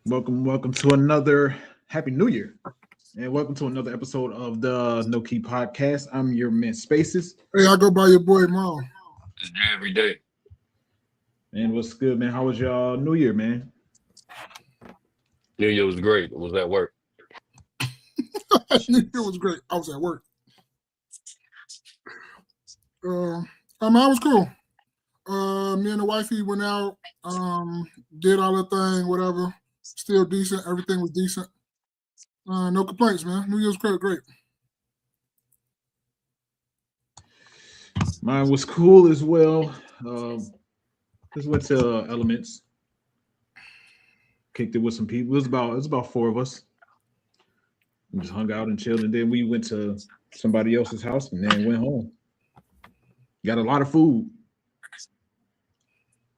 Welcome to another Happy New Year, and welcome to another episode of the No Key Podcast. I'm your man Spaces, Hey, I go by your boy Mom. It's every day. and what's good, man? How was y'all New Year, man? New Year was great. It was at work. It was great. I was at work. I mean, it was cool. Me and the wifey went out, did all the thing, whatever. Still decent. Everything was decent. No complaints, man. New Year's great. Mine was cool as well. Just went to Elements, kicked it with some people. It was about four of us. We just hung out and chilled, and then we went to somebody else's house and then went home. Got a lot of food,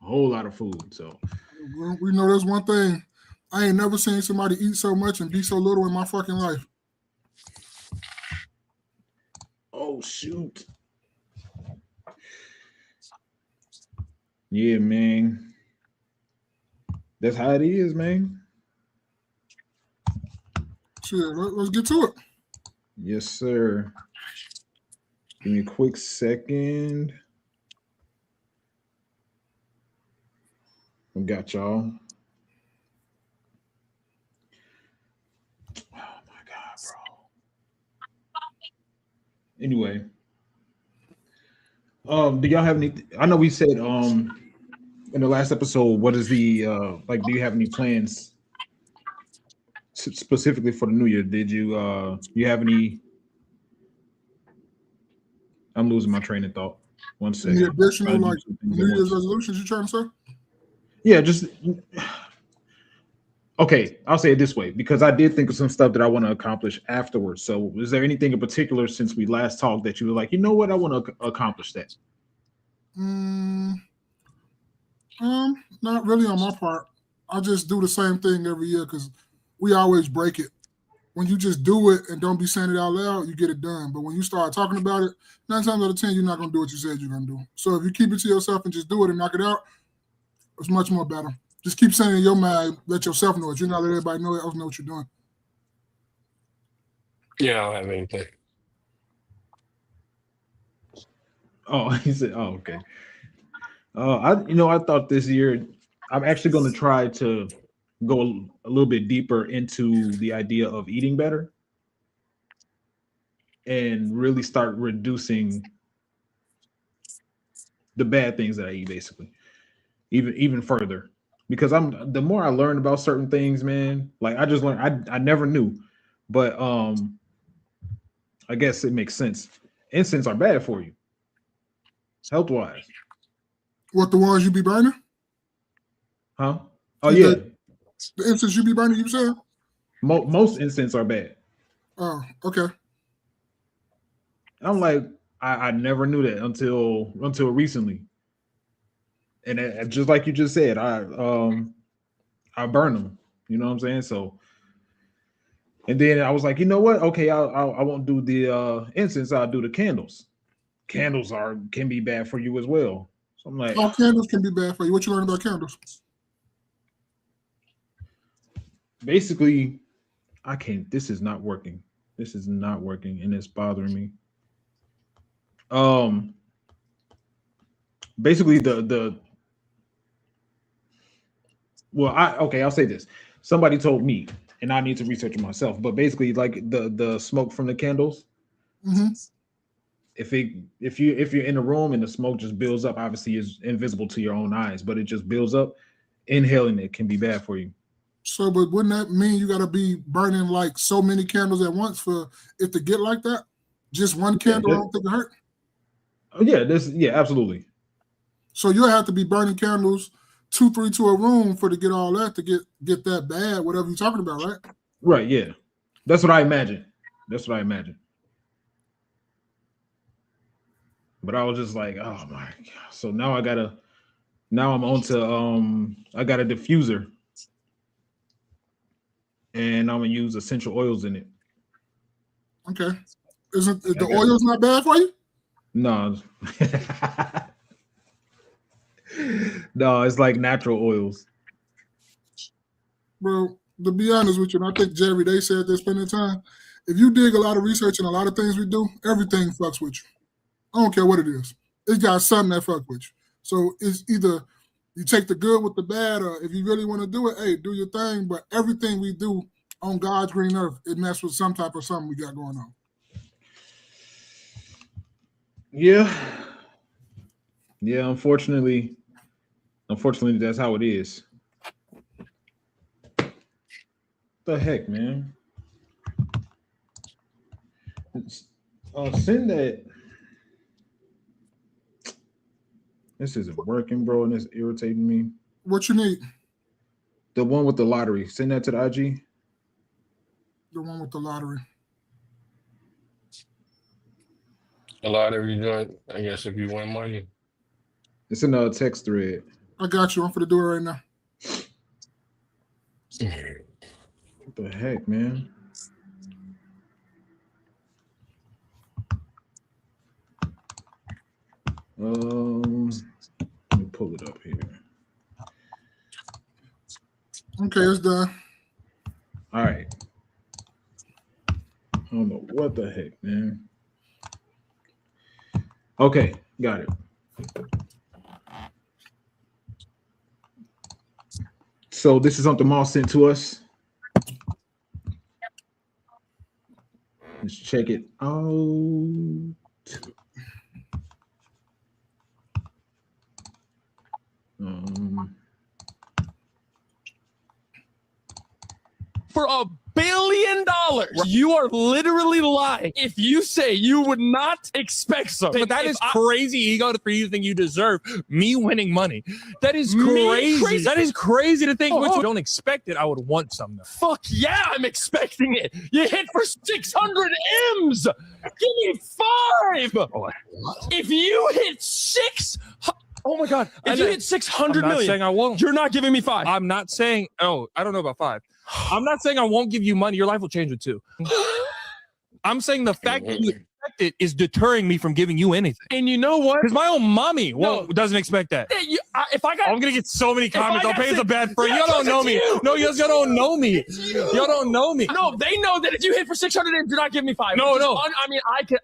a whole lot of food. So We know there's one thing. I ain't never seen somebody eat so much and be so little in my fucking life. oh shoot. Yeah, man. That's how it is, man. Shit, let's get to it. Yes, sir. Give me a quick second. We got y'all. Oh my God, bro. Anyway. Do y'all have any? I know we said in the last episode, what is the like? Do you have any plans specifically for the new year? Did you have any? I'm losing my train of thought. One second. Any additional Trying to do like two things New at Year's once. resolutions you trying to say? Yeah, just okay. I'll say it this way because I did think of some stuff that I want to accomplish afterwards. So, is there anything in particular since we last talked that you were like, you know what, I want to accomplish that? Not really on my part. I just do the same thing every year because we always break it. When you just do it and don't be saying it out loud, you get it done. But when you start talking about it, 9 times out of 10, you're not gonna do what you said you're gonna do. So if you keep it to yourself and just do it and knock it out, it's much more better. Just keep saying it in your mind, let yourself know it. You're not let everybody else know what you're doing. Yeah, I don't have anything. Oh, he said, oh, okay. I thought this year I'm actually going to try to go a little bit deeper into the idea of eating better and really start reducing the bad things that I eat, basically, even further. Because I'm the more I learn about certain things, man. Like I just learned, I never knew, but I guess it makes sense. Incense are bad for you, health wise, What the ones you be burning? huh? Oh Is yeah, the instance you be burning, you saying? most incense are bad. Oh, okay. I'm like, I never knew that until recently, and just like you just said, I burn them. You know what I'm saying? So, and then I was like, you know what? Okay, I won't do the incense. I'll do the candles. Candles can be bad for you as well. So I'm like, All candles can be bad for you. What you learn about candles? basically, I can't. This is not working. This is not working, and it's bothering me. Um, basically the well, I'll say this. Somebody told me, and I need to research it myself. But basically, like the smoke from the candles, Mm-hmm. if you're in a room and the smoke just builds up, obviously is invisible to your own eyes, but it just builds up. Inhaling it can be bad for you. So, but wouldn't that mean you got to be burning like so many candles at once for it to get like that? Just one Yeah, candle, I don't think it hurt. absolutely. So you'll have to be burning candles 2, 3 to a room for to get all that to get that bad, whatever you're talking about, right? Right, yeah. That's what I imagine. That's what I imagine. But I was just like, oh my god. So now I'm on to I got a diffuser and I'm gonna use essential oils in it. Okay. Isn't I the got oil's not bad for you? no. No, it's like natural oils. Bro, to be honest with you, and I think Jerry, they said this plenty of time. If you dig a lot of research in a lot of things we do, everything fucks with you. I don't care what it is. It's got something that fuck with you. So it's either you take the good with the bad, or if you really want to do it, hey, do your thing. But everything we do on God's green earth, it messes with some type of something we got going on. Yeah. Unfortunately, that's how it is. The heck, man. Send that. This isn't working, bro, and it's irritating me. What you need? The one with the lottery. Send that to the IG. The one with the lottery. A lottery joint, I guess, if you win money. It's in a text thread. I got you. I'm for to do it right now. What the heck, man? Let me pull it up here. Okay, it's done. All right. I don't know what the heck, man. Okay, got it. So this is something Jamal sent to us. Let's check it out. For $1 billion, you are literally lying if you say you would not expect something. But that is crazy ego for you to think you deserve me winning money. That is crazy. That is crazy to think. But you don't expect it. I would want something. Fuck yeah, I'm expecting it. You hit for 600 M's. Give me 5. If you hit 6. Oh my God! If you hit 600 million, saying I won't. You're not giving me 5. I'm not saying. Oh, I don't know about 5. I'm not saying I won't give you money. Your life will change it too. I'm saying the fact that you expect it is deterring me from giving you anything. And you know what? Because my own mommy doesn't expect that. If I got, I'm gonna get so many comments. I'll pay as a bad friend. Yeah, Y'all don't know me. No, y'all don't know me. Y'all don't know me. No, they know that if you hit for 600 M's, you're not giving me 5. No. I mean, I could.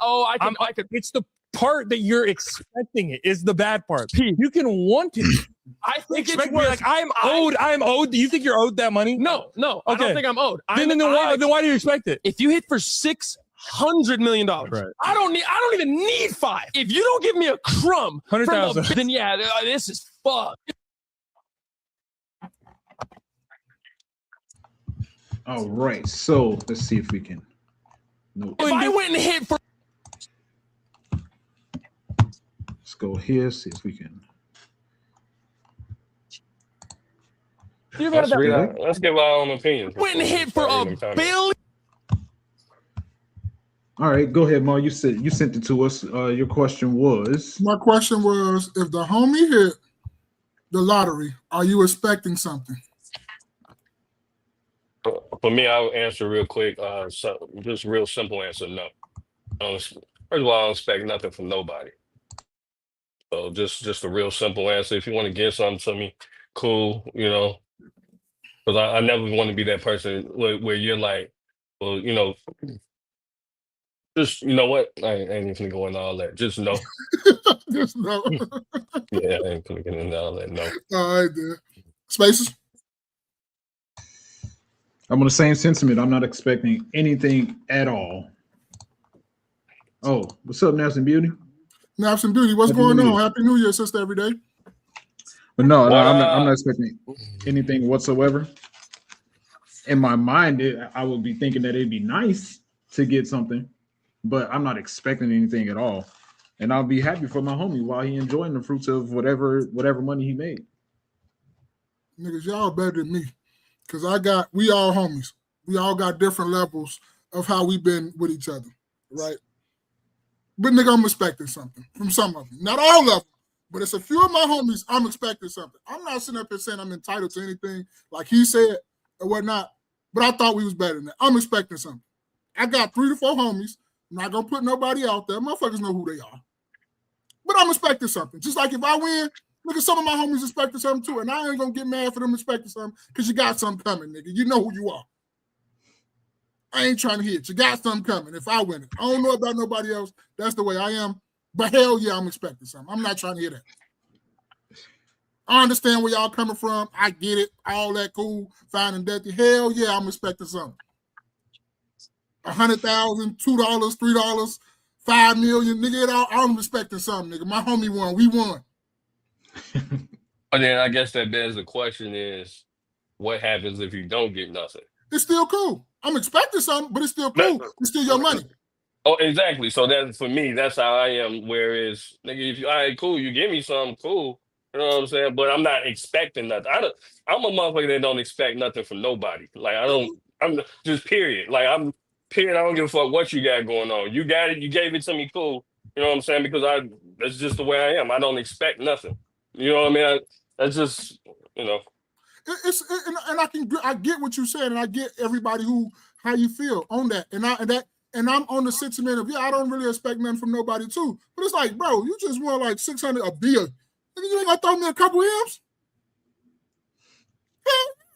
It's the part that you're expecting it is the bad part. You can want it. I think Expect it's me worse. like I'm owed. Do you think you're owed that money? No. Okay. I don't think I'm owed. Then why do you expect it? If you hit for $600 million, right. I don't even need 5. If you don't give me a crumb, 100,000, then yeah, this is fucked. All right, so let's see if we can. If I went and hit for, let's go here. See if we can. Let's give our own opinions. Went and hit for $1 billion. All right, go ahead, Mo. You sent it to us. Your question was. My question was, if the homie hit the lottery, are you expecting something? For me, I'll answer real quick. Just real simple answer: no. First of all, I don't expect nothing from nobody. So just a real simple answer. If you want to give something to me, cool. You know, because I never want to be that person where you're like, well, you know, just you know what? I ain't even going into all that. Just no. Just no. Yeah, I ain't gonna get into all that. No. All right, then. Spaces. I'm on the same sentiment. I'm not expecting anything at all. Oh, what's up, Naps and Beauty? Naps and Beauty, what's going on? Happy New Year, sister, every day. But no, I'm not expecting anything whatsoever. In my mind, I would be thinking that it'd be nice to get something, but I'm not expecting anything at all. And I'll be happy for my homie while he enjoying the fruits of whatever money he made. Niggas, y'all better than me. Because we all homies. We all got different levels of how we been with each other, right? But nigga, I'm expecting something from some of them. Not all of them, but it's a few of my homies, I'm expecting something. I'm not sitting up here saying I'm entitled to anything like he said or whatnot, but I thought we was better than that. I'm expecting something. I got 3 to 4 homies. I'm not going to put nobody out there. Motherfuckers know who they are. But I'm expecting something. Just like if I win, Nigga, some of my homies expecting something too, and I ain't gonna get mad for them expecting something because you got something coming, nigga. You know who you are. I ain't trying to hit. You got something coming if I win it. I don't know about nobody else. That's the way I am. But hell yeah, I'm expecting something. I'm not trying to hear that. I understand where y'all coming from. I get it. All that cool, fine and dirty. Hell yeah, I'm expecting something. $100,000, $2, $3, $5 million, nigga. I'm expecting something, nigga. My homie won. We won. But then I guess that begs the question is, what happens if you don't get nothing? It's still cool. I'm expecting something, but it's still cool. It's still your money. Oh, exactly. So that's for me. That's how I am. Whereas, nigga, if you, all right, cool, you give me something, cool. You know what I'm saying? But I'm not expecting nothing. I'm a motherfucker that don't expect nothing from nobody. Like I'm just period. Like I'm period. I don't give a fuck what you got going on. You got it. You gave it to me, cool. You know what I'm saying? Because that's just the way I am. I don't expect nothing. You know what I mean? That's just, you know. I get what you said, and I get everybody how you feel on that, and I'm on the sentiment of I don't really expect nothing from nobody too. But it's like, bro, you just won like 600 a bill. You ain't gonna throw me a couple M's?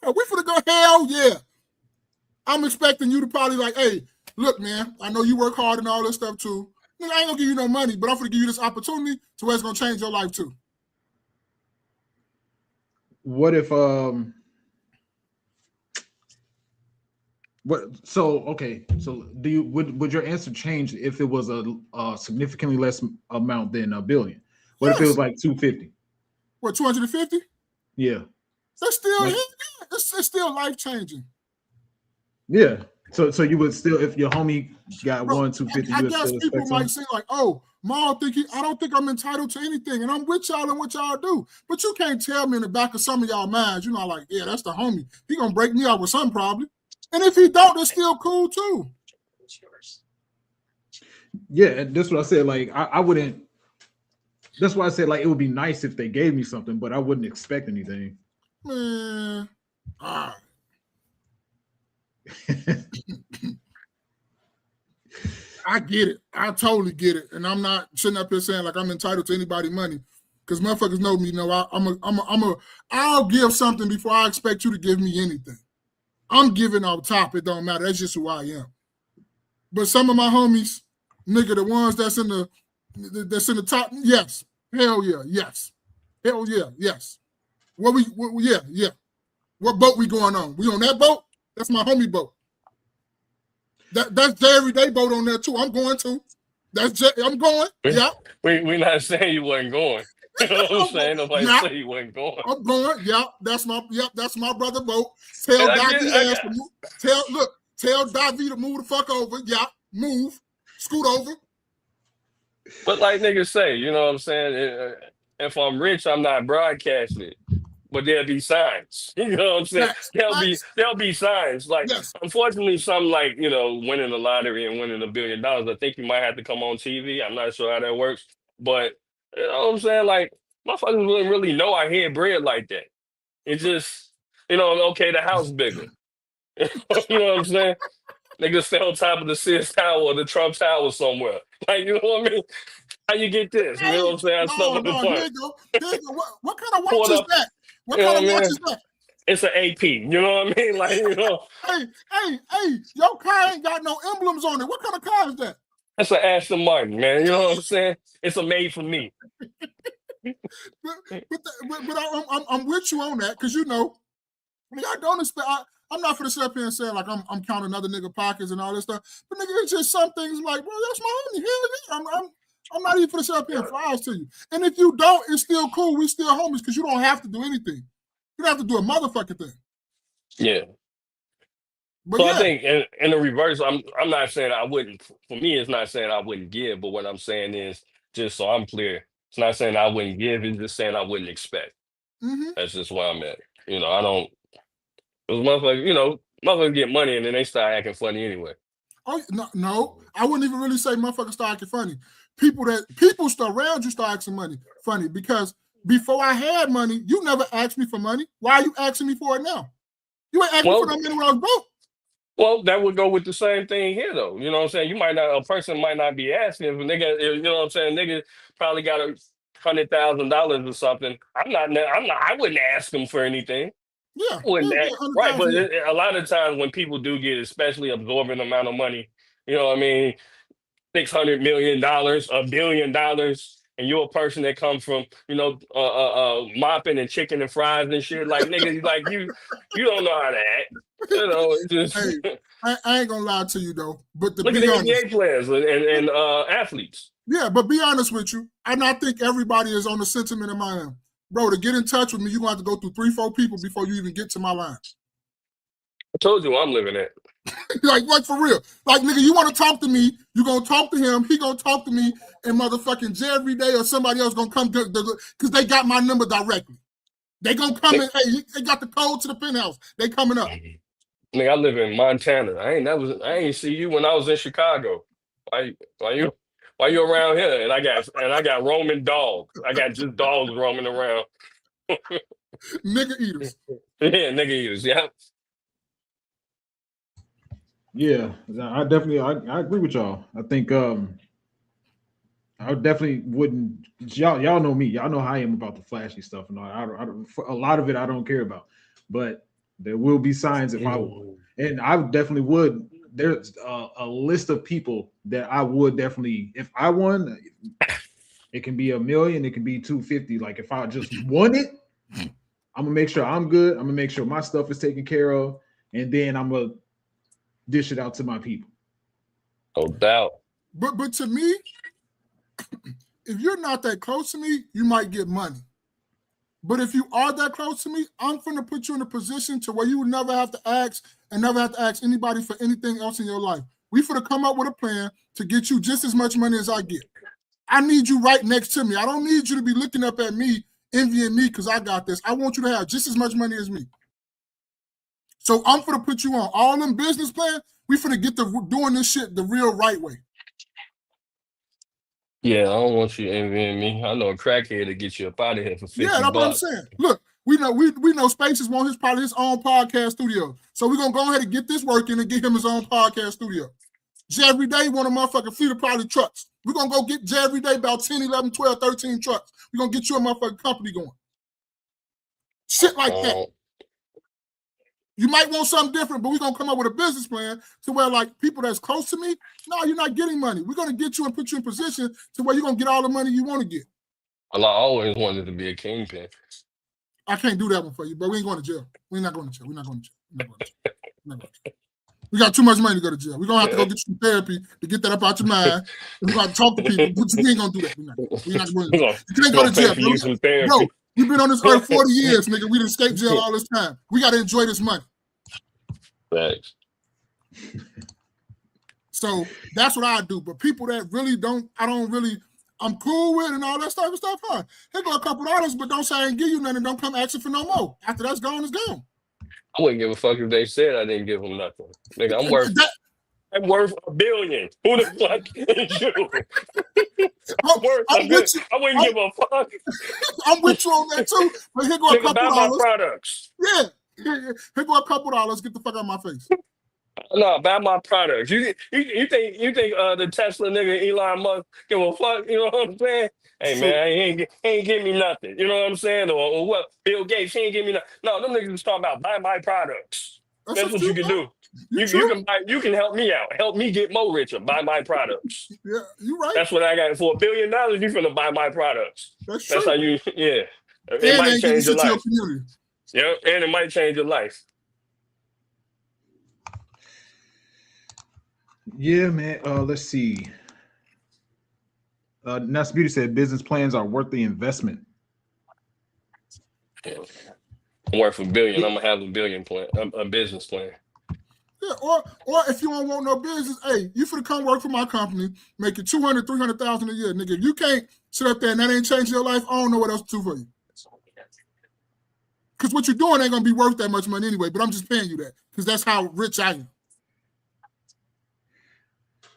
Hell, we finna go. Hell yeah! I'm expecting you to probably like, hey, look, man, I know you work hard and all this stuff too. I ain't gonna give you no money, but I'm gonna give you this opportunity to where it's gonna change your life too. What if so would your answer change if it was a significantly less amount than $1 billion? What if it was like 250? What, 250? Yeah. That's still it's still life changing. Yeah. So you would still, if your homie got 250, I you would guess still people expect might say like, oh, Ma, I don't think I'm entitled to anything, and I'm with y'all and what y'all do. But you can't tell me in the back of some of y'all minds, you're not like, yeah, that's the homie. He gonna break me out with something probably. And if he don't, it's still cool too. Yeah, that's what I said. Like I wouldn't. That's why I said like it would be nice if they gave me something, but I wouldn't expect anything. Man, all right. I get it. I totally get it, and I'm not sitting up here saying like I'm entitled to anybody's money, because motherfuckers know me. I'll give something before I expect you to give me anything. I'm giving off top. It don't matter. That's just who I am. But some of my homies, nigga, the ones that's in the top, yes, hell yeah, yes, hell yeah, yes. Yeah. What boat we going on? We on that boat? That's my homie boat. That's J Everyday boat on there too. I'm going to. I'm going. Yeah. We're not saying you wasn't going. You know what I'm saying? Nobody said you wasn't going. I'm going. Yeah. That's my brother boat. Tell Davy to move the fuck over. Yeah. Move. Scoot over. But like niggas say, you know what I'm saying? If I'm rich, I'm not broadcasting it. But there'll be signs. You know what I'm saying? There'll be signs. Like, unfortunately, something like, you know, winning the lottery and winning $1 billion, I think you might have to come on TV. I'm not sure how that works. But, you know what I'm saying? Like, motherfuckers wouldn't really know I had bread like that. It just, you know, okay, the house bigger. You know what I'm saying? Niggas stay on top of the Sears Tower or the Trump Tower somewhere. Like, you know what I mean? How you get this? You know what I'm saying? Here you go. What kind of watch is that? What kind of watch is that? It's an AP. You know what I mean? Like, you know. Hey, your car ain't got no emblems on it. What kind of car is that? That's an Aston Martin, man. You know what I'm saying? It's a made for me. but I'm with you on that, because you know, I don't expect. I'm not for to sit up here and say like I'm counting other nigga pockets and all this stuff. But nigga, it's just some things like, bro, that's my homie. I'm not even for to sit up here and flies to you. And if you don't, it's still cool. We still homies, because you don't have to do anything. You don't have to do a motherfucking thing. Yeah. But so I think in the reverse, I'm not saying I wouldn't. For me, it's not saying I wouldn't give, but what I'm saying is, just so I'm clear, it's not saying I wouldn't give. It's just saying I wouldn't expect. Mm-hmm. That's just where I'm at. You know, I don't. Those motherfuckers, you know, motherfuckers get money and then they start acting funny anyway. Oh no, I wouldn't even really say motherfuckers start acting funny. People start around you start acting funny, because before I had money, you never asked me for money. Why are you asking me for it now? You ain't asking me for that money when I was broke. Well, that would go with the same thing here, though. You know what I'm saying? A person might not be asking, but nigga, you know what I'm saying? Nigga probably got $100,000 or something, I wouldn't ask them for anything. Yeah, Wouldn't yeah, ask, right? 100,000. But a lot of times when people do get, especially absorbent amount of money, you know what I mean, $600 million, $1 billion, and you're a person that comes from, mopping and chicken and fries and shit, like niggas, like you don't know how to act. You know, it's just Hey, I ain't gonna lie to you though, but to look at be the honest, NBA players and athletes. yeah, but be honest with you, and I think everybody is on the sentiment of mine. Bro, to get in touch with me, you're gonna have to go through 3-4 people before you even get to my line. I told you I'm living it. like for real. Like, nigga, you want to talk to me, you gonna talk to him, he gonna talk to me, and motherfucking Jay every day or somebody else gonna come because they got my number directly. They gonna come in, hey, they got the code to the penthouse. They coming up. Nigga, I live in Montana. I ain't see you when I was in Chicago. Why you around here? And I got roaming dogs. I got just dogs roaming around. Nigga eaters. Yeah, nigga eaters. Yeah. Yeah, I definitely I agree with y'all. I think I definitely wouldn't. Y'all know me. Y'all know how I am about the flashy stuff and all. I don't, a lot of it I don't care about, but there will be signs if I would, and I definitely would. There's a list of people that I would definitely, if I won, it can be $1 million, it can be 250. Like if I just won it, I'm gonna make sure I'm good. I'm gonna make sure my stuff is taken care of, and then I'm gonna dish it out to my people. No doubt. But to me, if you're not that close to me, you might get money. But if you are that close to me, I'm finna put you in a position to where you would never have to ask and never have to ask anybody for anything else in your life. We finna come up with a plan to get you just as much money as I get. I need you right next to me. I don't need you to be looking up at me, envying me because I got this. I want you to have just as much money as me. So I'm finna put you on all them business plans. We finna get doing this shit the real right way. Yeah, I don't want you envying me. I know a crackhead to get you up out of here for $50. Yeah, that's what I'm saying. Look, we know Spaces wants probably his own podcast studio. So we're gonna go ahead and get this working and get him his own podcast studio. Jay every day want a motherfucking fleet of probably trucks. We're gonna go get Jay every day about 10, 11, 12, 13 trucks. We're gonna get you a motherfucking company going. Shit like that. You might want something different, but we're going to come up with a business plan to where, like, people that's close to me, no, you're not getting money. We're going to get you and put you in position to where you're going to get all the money you want to get. Well, I always wanted to be a kingpin. I can't do that one for you, but we ain't going to jail. We're not going to jail. We're not going to jail. We got too much money to go to jail. We're going to have to go get you therapy to get that up out your mind. We're going to talk to people, but we ain't going to do that. We're not going to do that. You can't go to jail, bro. We've been on this earth 40 years, nigga. We done escaped jail all this time. We got to enjoy this money. Thanks. So that's what I do. But people that really I'm cool with and all that type of stuff, huh? Here go a couple dollars, but don't say I ain't give you nothing. Don't come asking for no more. After that's gone, it's gone. I wouldn't give a fuck if they said I didn't give them nothing. Nigga, I'm worth $1 billion. Who the fuck is you? I'm worth $1 billion. I wouldn't give a fuck. I'm with you on that too. But here go a couple dollars. Buy my products. Yeah. Here go a couple dollars. Get the fuck out of my face. No, buy my products. You think the Tesla nigga Elon Musk give a fuck? You know what I'm saying? Hey man, he ain't give me nothing. You know what I'm saying? Or what? Bill Gates, he ain't give me nothing. No, them niggas was talking about buy my products. That's what you can do. You can help me out. Help me get more richer. Buy my products. Yeah, you right. That's what I got. For $1 billion, you finna buy my products. That's how you. Yeah, it might change your life. Yeah, and it might change your life. Yeah, man. Let's see. Nas Beauty said business plans are worth the investment. Yeah. I'm worth $1 billion. I'm gonna have $1 billion plan, a business plan. Yeah, or if you don't want no business, hey, you finna come work for my company, make it $200,000, $300,000 a year, nigga. If you can't sit up there and that ain't changing your life, I don't know what else to do for you. Because what you're doing ain't gonna be worth that much money anyway. But I'm just paying you that because that's how rich I am.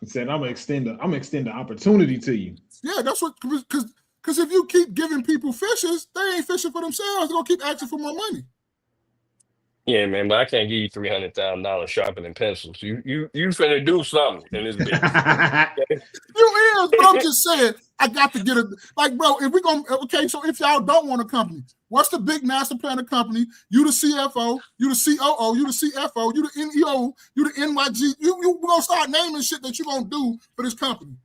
He said, "I'm gonna extend the opportunity to you." Yeah, that's what. Because if you keep giving people fishes, they ain't fishing for themselves. They're gonna keep asking for more money. Yeah, man, but I can't give you $300,000 sharpening pencils. You finna do something in this business. You is, but I'm just saying, I got to get it. Like, bro, if we're going to, okay, so if y'all don't want a company, what's the big master plan of company? You the CFO, you the COO, you the CFO, you the NEO, you the NYG. We're going to start naming shit that you're going to do for this company.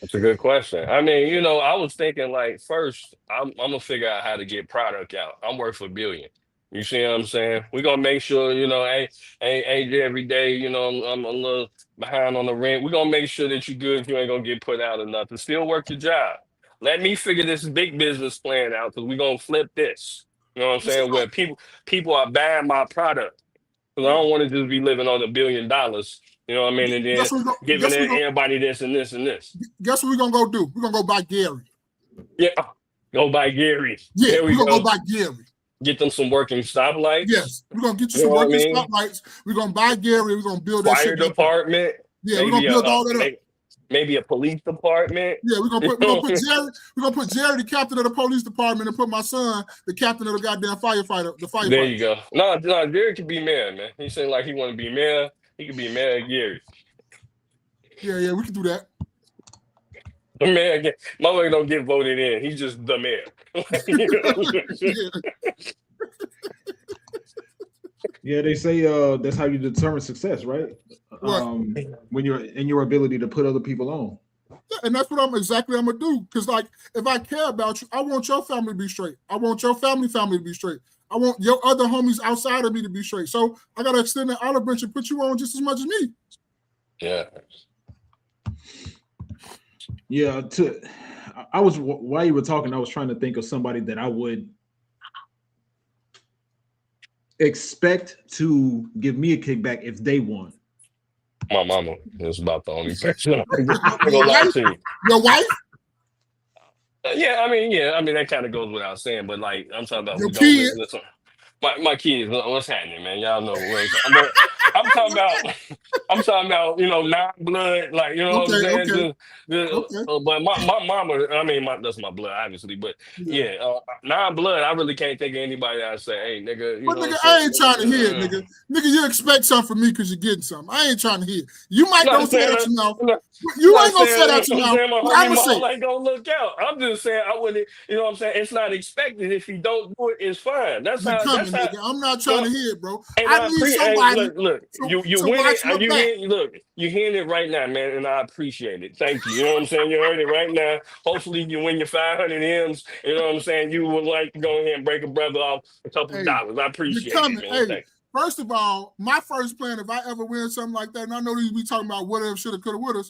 That's a good question. I mean, I was thinking like first, I'm gonna figure out how to get product out. I'm worth $1 billion. You see what I'm saying? We're gonna make sure, ain't every day, I'm a little behind on the rent. We're gonna make sure that you're good. You ain't gonna get put out or nothing. Still work your job. Let me figure this big business plan out because we're gonna flip this. You know what I'm saying? Where people are buying my product. Because I don't want to just be living on $1 billion. You know what I mean? And then giving everybody this and this and this. Guess what we're going to go do? We're going to go buy Gary. Yeah. Go buy Gary. Yeah, we're going to go buy Gary. Get them some working stoplights. Yes, we're going to get you some working stoplights. We're going to buy Gary. We're going to build that fire department. Yeah, we're going to build all that up. Maybe a police department. Yeah, we're gonna put Jerry. We're gonna put Jerry, the captain of the police department, and put my son, the captain of the goddamn firefighter. There you go. No, Jerry can be mayor, man. He seemed like he want to be mayor. He can be mayor of Gary. Yeah, we can do that. The mayor, my way don't get voted in. He's just the mayor. Yeah, they say that's how you determine success, right? When you're in your ability to put other people on. Yeah, and that's what I'm gonna do. Because like, if I care about you, I want your family to be straight. I want your family to be straight. I want your other homies outside of me to be straight. So I gotta extend that olive branch and put you on just as much as me. Yeah. Yeah. While you were talking, I was trying to think of somebody that I would expect to give me a kickback if they won. My mama is about the only person I'm gonna lie to you. Your wife? Yeah, I mean that kind of goes without saying, but like I'm talking about your kids. My kids. What's happening, man? Y'all know what I'm talking about. Non-blood, like what I'm saying. But my mama, that's my blood, obviously. But non-blood. I really can't think of anybody that I say, hey, nigga. But nigga, I ain't trying to hear it, nigga. Nigga, you expect something from me because you're getting something. I ain't trying to hear it. You might go say that you know. You ain't gonna say that you know. I'm gonna say like don't look out. I'm just saying I wouldn't. You know what I'm saying? It's not expected. If you don't do it, it's fine. That's how. Nigga. I'm not trying to hear it, bro. I need somebody. Look, you winning. Look, you're hearing it right now, man, and I appreciate it. Thank you. You know what I'm saying? You heard it right now. Hopefully, you win your 500 M's. You know what I'm saying? You would like to go ahead and break a brother off a couple of dollars. I appreciate it, man. First of all, my first plan, if I ever win something like that, and I know we talking about whatever, shoulda, coulda, woulda,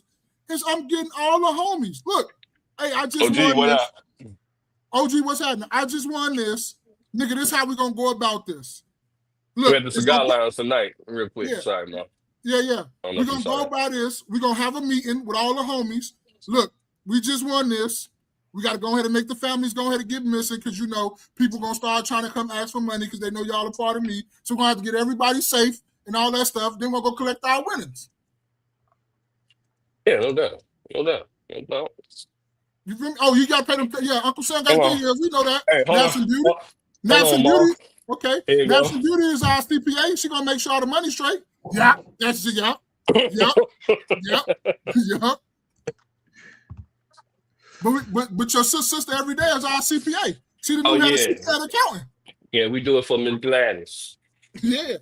is I'm getting all the homies. Look, hey, I just won this. OG, what's happening? I just won this. Nigga, this is how we gonna go about this. Look, we had the cigar lounge tonight, real quick. Yeah. Sorry, man. Yeah. We're gonna go by this. We're gonna have a meeting with all the homies. Look, we just won this. We gotta go ahead and make the families go ahead and get missing because people gonna start trying to come ask for money because they know y'all are part of me. So we're gonna have to get everybody safe and all that stuff. Then we'll go collect our winnings. Yeah, no doubt. You feel me? Oh, you gotta pay them. Yeah, Uncle Sam got 3 years. We know that. Hey, National Beauty. National Beauty. Okay. National Beauty is our CPA. She gonna make sure all the money's straight. Yeah. That's it. Yeah. But your sister every day is our CPA. She didn't know how to CPA accounting. Yeah, we do it for Miss Gladys. Yeah.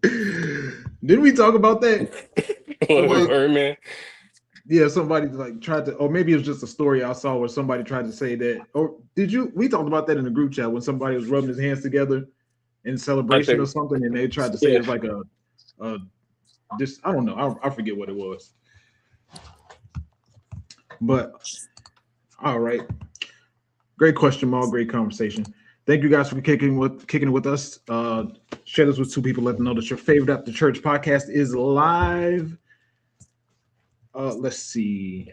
Didn't we talk about that? Man. Yeah, somebody like tried to, or maybe it was just a story I saw where somebody tried to say that. Or we talked about that in the group chat when somebody was rubbing his hands together in celebration or something, and they tried to say it's like I don't know, I forget what it was. But all right, great question, Jamal. Great conversation. Thank you guys for kicking it with us. Share this with 2 people. Let them know that your favorite After Church podcast is live. Let's see.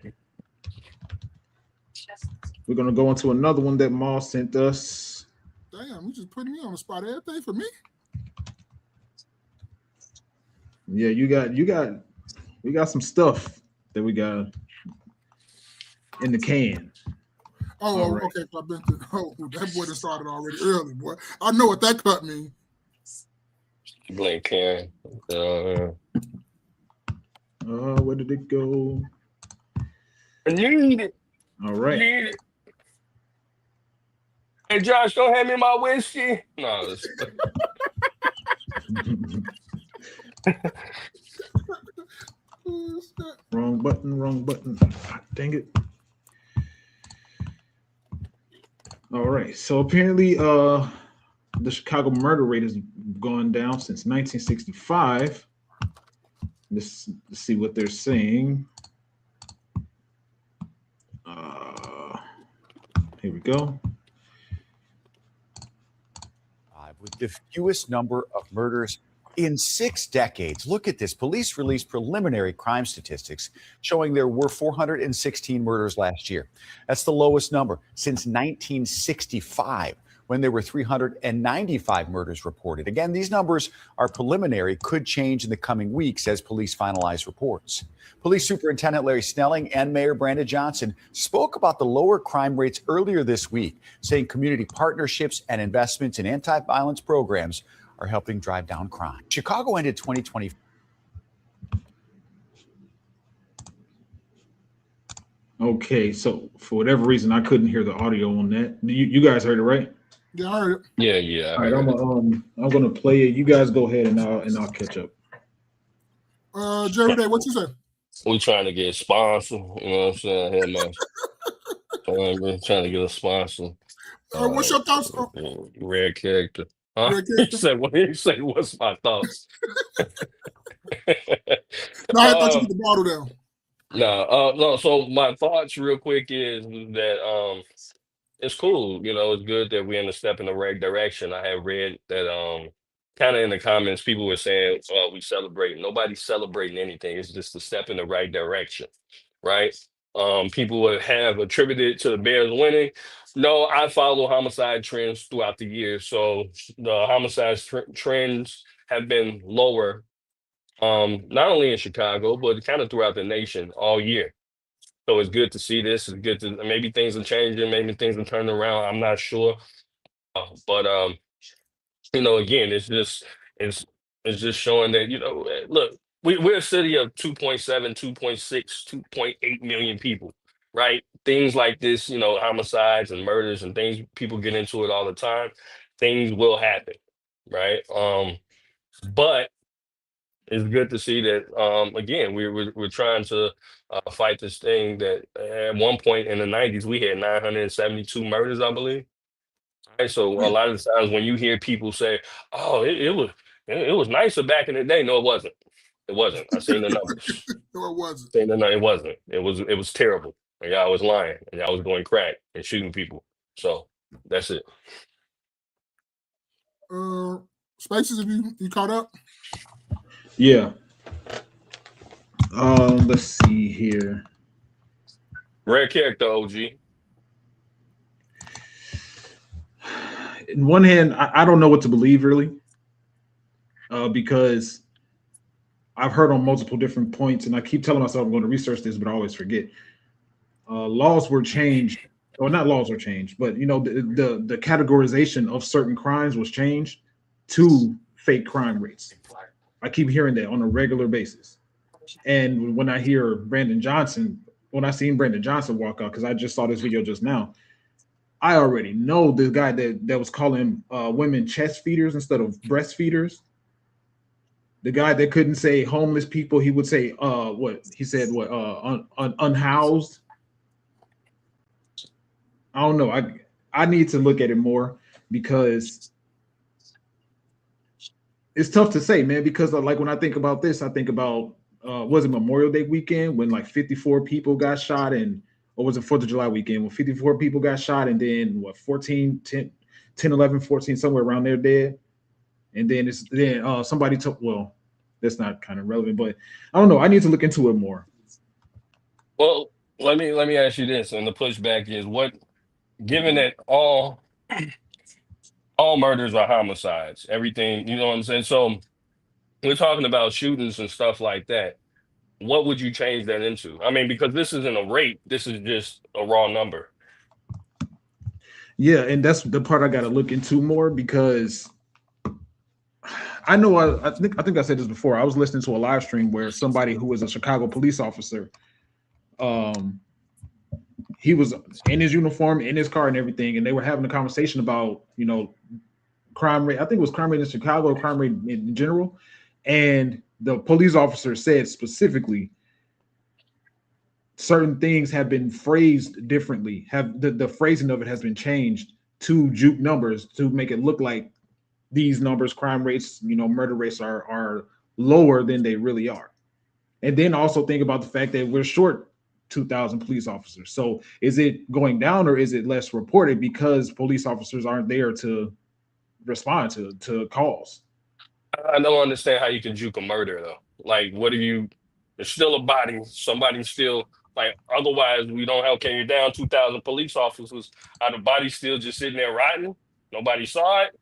We're gonna go into another one that Maul sent us. Damn, you just putting me on the spot. Everything for me. Yeah, we got some stuff that we got in the can. Oh, right. okay. So I've been to. Oh, that boy done started already early, boy. I know what that cut means. Blink Karen. Where did it go? I need it. All right. Need it. Hey, Josh, don't hand me my whiskey. No, Wrong button. Dang it. All right. So apparently, the Chicago murder rate has gone down since 1965. Let's see what they're saying. Here we go. With the fewest number of murders in 6 decades. Look at this. Police released preliminary crime statistics showing there were 416 murders last year. That's the lowest number since 1965, when there were 395 murders reported. Again, these numbers are preliminary, could change in the coming weeks as police finalize reports. Police Superintendent Larry Snelling and Mayor Brandon Johnson spoke about the lower crime rates earlier this week, saying community partnerships and investments in anti-violence programs are helping drive down crime. Chicago ended 2020. Okay, so for whatever reason, I couldn't hear the audio on that. You guys heard it, right? Yeah, I heard it. Yeah. All right, I'm gonna play it. You guys go ahead and I'll catch up. Jerry Day, what you say? We trying to get a sponsor. You know what I'm saying? I had my trying to get a sponsor. What's your thoughts? Red character. Huh? Red character? He said, what's my thoughts? No, I thought you put the bottle down. No. So my thoughts, real quick, is that it's cool. You know, it's good that we're in a step in the right direction. I have read that kind of in the comments, people were saying, we celebrate. Nobody's celebrating anything. It's just a step in the right direction, right? People would have attributed to the Bears winning. No, I follow homicide trends throughout the year. So the homicide trends have been lower, not only in Chicago, but kind of throughout the nation all year. So it's good to see this. It's good to maybe things are changing, maybe things are turning around. I'm not sure, but you know, again, it's just showing that look, we're a city of 2.7, 2.6, 2.8 million people, right? Things like this, you know, homicides and murders and things, people get into it all the time. Things will happen, right? But it's good to see that again we're trying to fight this thing that at one point in the 90s we had 972 murders, I believe. Right? So a lot of the times when you hear people say, "Oh, it was nicer back in the day," no, it wasn't. It wasn't. I seen the numbers. No, it wasn't. It wasn't. It was terrible. And y'all was lying, and y'all was going crack and shooting people. So that's it. Spaces, have you caught up? Yeah. Let's see here. Red character, OG. In one hand, I don't know what to believe really, because I've heard on multiple different points, and I keep telling myself I'm going to research this, but I always forget. Laws were changed, or not laws were changed, but you know the categorization of certain crimes was changed to fake crime rates. I keep hearing that on a regular basis, and when I hear Brandon Johnson, when I seen Brandon Johnson walk out, because I just saw this video just now, I already know the guy that was calling women chest feeders instead of breastfeeders. The guy that couldn't say homeless people, he would say what he said, unhoused. I don't know. I need to look at it more because it's tough to say, man. Because like when I think about this, I think about was it Memorial Day weekend when like 54 people got shot, or was it 4th of July weekend when 54 people got shot, and then what 10, 11, 14, somewhere around there dead. And then somebody took, well, that's not kind of relevant, but I don't know. I need to look into it more. Well, let me ask you this, and the pushback is given that all murders are homicides, everything, you know what I'm saying? So we're talking about shootings and stuff like that. What would you change that into? I mean, because this isn't a rate, this is just a raw number. Yeah, and that's the part I got to look into more because I know I think I said this before. I was listening to a live stream where somebody who was a Chicago police officer, um, he was in his uniform, in his car, and everything, and they were having a conversation about crime rate. I think it was crime rate in Chicago, crime rate in general, and the police officer said specifically certain things have been phrased differently. Have the phrasing of it has been changed to juke numbers to make it look like these numbers, crime rates, murder rates are lower than they really are. And then also think about the fact that we're short 2,000 police officers. So is it going down or is it less reported because police officers aren't there to respond to calls? I don't understand how you can juke a murder though. Like, what are you? It's still a body. Somebody's still like. Otherwise, we don't have. Can you down 2,000 police officers? Are the bodies still just sitting there rotting? Nobody saw it.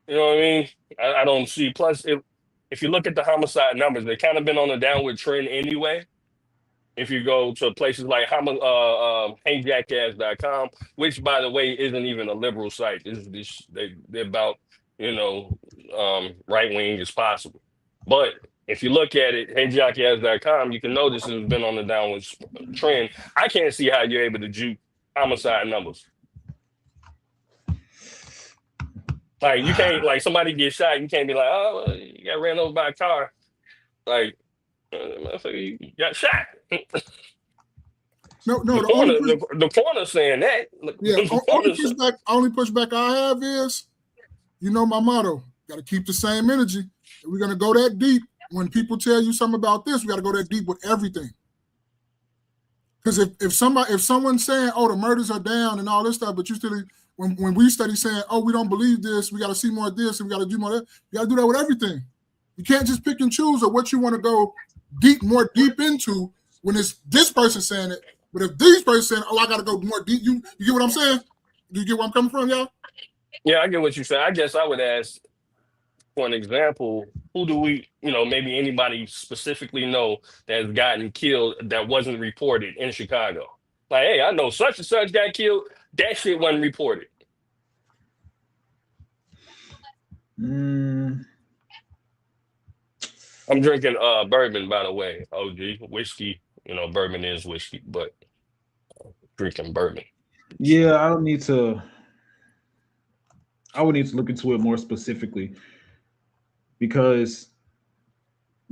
You know what I mean? I don't see. Plus, if you look at the homicide numbers, they kind of been on a downward trend anyway. If you go to places like HeyJackass.com, which by the way isn't even a liberal site. They're about right wing as possible. But if you look at it, HeyJackass.com, you can notice it's been on the downward trend. I can't see how you're able to juke homicide numbers. Like you can't, like somebody gets shot, you can't be like, oh, well, you got ran over by a car. Like, motherfucker, you got shot. No, The corner saying that. Yeah, only pushback I have is, my motto, got to keep the same energy. We're going to go that deep. When people tell you something about this, we got to go that deep with everything. Because if someone's saying, oh, the murders are down and all this stuff, but you still, when we study saying, oh, we don't believe this, we got to see more of this, and we got to do more of that, you got to do that with everything. You can't just pick and choose of what you want to go more deep into when it's this person saying it. But if these persons saying, oh, I got to go more deep, you get what I'm saying? Do you get where I'm coming from, y'all? Yeah, I get what you're saying. I guess I would ask, for an example, who do we, maybe anybody specifically know that has gotten killed that wasn't reported in Chicago? Like, hey, I know such and such got killed. That shit wasn't reported. Mm. I'm drinking bourbon, by the way. OG whiskey. Bourbon is whiskey, but drinking bourbon. Yeah, I would need to look into it more specifically because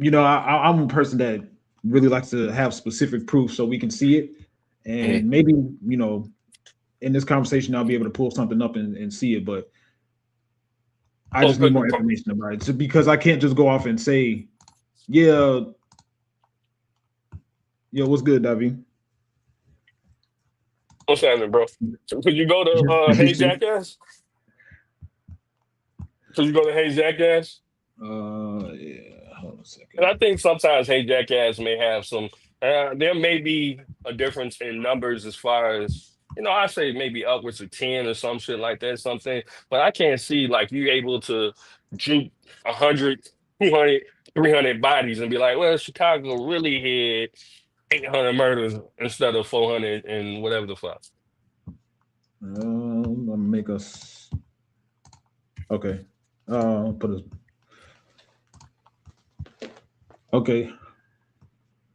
I'm a person that really likes to have specific proof so we can see it, and maybe in this conversation I'll be able to pull something up and see it, but I just need more information about it because I can't just go off and say, yeah, what's good, Davi? What's happening, bro? Could you go to Hey Jackass? Could you go to Hey Jackass? Yeah. Hold on a second. And I think sometimes Hey Jackass may have some. There may be a difference in numbers as far as I say maybe upwards of 10 or some shit like that, something. But I can't see like you able to juke 100, 200, 300 bodies and be like, well, Chicago really had 800 murders instead of 400 and whatever the fuck. I'm gonna make us okay. Put us okay.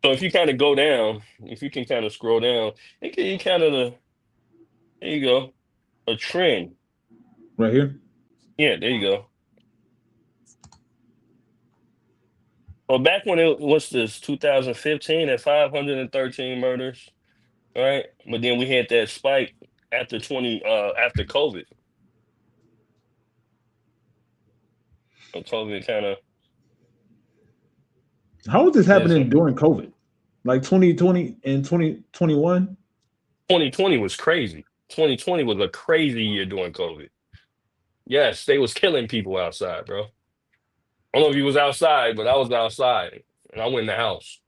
So if you kind of go down, if you can kind of scroll down, you kind of there you go, a trend right here. Yeah, there you go. Well, back when it was this 2015 at 513 murders, right? But then we had that spike after after COVID. So COVID kind of. How was this happening during COVID? Like 2020 and 2021? 2020 was crazy. 2020 was a crazy year during COVID. Yes, they was killing people outside, bro. I don't know if you was outside, but I was outside and I went in the house.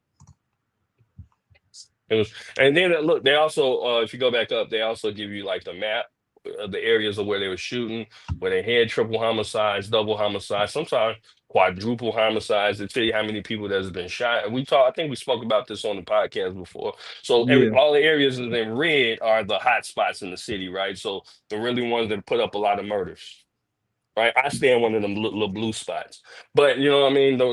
It was, and then look, they also, if you go back up, they also give you like the map of the areas of where they were shooting, where they had triple homicides, double homicides. Sometimes quadruple homicides. They tell you how many people that's been shot. And I think we spoke about this on the podcast before. So Yeah. all the areas that in red are the hot spots in the city, right? So the really ones that put up a lot of murders. Right, I stay in one of them little blue spots, but you know what I mean. The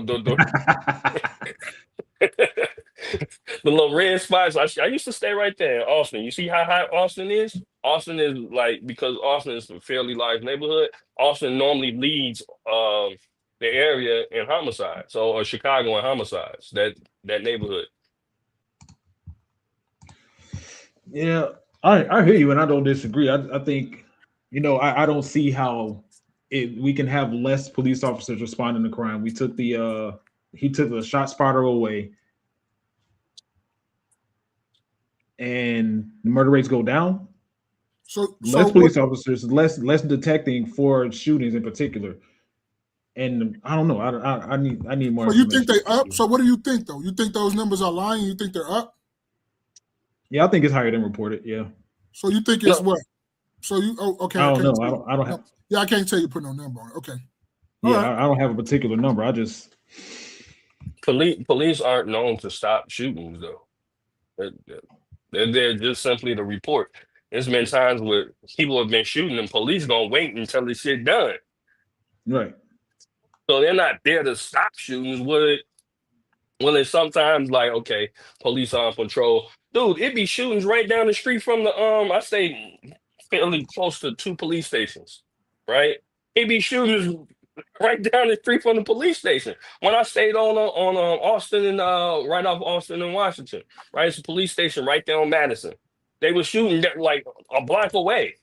little red spots. I used to stay right there in Austin. You see how hot Austin is? Austin is like, because Austin is a fairly large neighborhood. Austin normally leads the area in homicides, or Chicago in homicides. That neighborhood. Yeah, I hear you, and I don't disagree. I think, I don't see how we can have less police officers responding to crime. We took he took the shot spotter away, and the murder rates go down. So less police officers, less detecting for shootings in particular. And I don't know. I need more. So you think they up? So what do you think though? You think those numbers are lying? You think they're up? Yeah, I think it's higher than reported. Yeah. So you think it's what? So okay. I don't know. I don't have. Yeah, I can't tell you put no number on it. Okay. Yeah, right. I don't have a particular number. I just police aren't known to stop shootings though. They're just simply to report. There's been times where people have been shooting and police gonna wait until the shit done. Right. So they're not there to stop shootings. Well, it's sometimes like, okay, police are on patrol. Dude, it be shootings right down the street from the I stay fairly close to 2 police stations, right? It be shootings right down the street from the police station. When I stayed on Austin and right off Austin and Washington, right? It's a police station right there on Madison. They were shooting like a block away.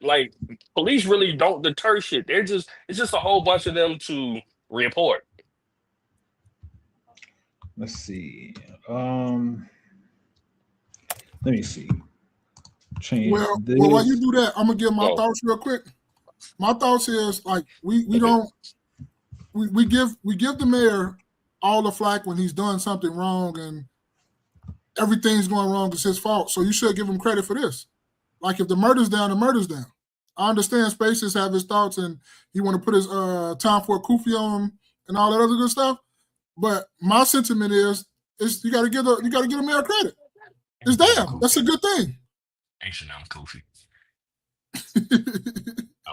Like, police really don't deter shit. It's just a whole bunch of them to report. Let's see. Let me see. Change. Well, while you do that, I'm gonna give my thoughts real quick. My thoughts is like we give the mayor all the flack when he's done something wrong and everything's going wrong. It's his fault. So you should give him credit for this. Like if the murder's down, the murder's down. I understand Spaces have his thoughts and he want to put his time for a kufi on him and all that other good stuff. But my sentiment is you got to give the mayor credit. It's damn. That's a good thing. H&M Kofi.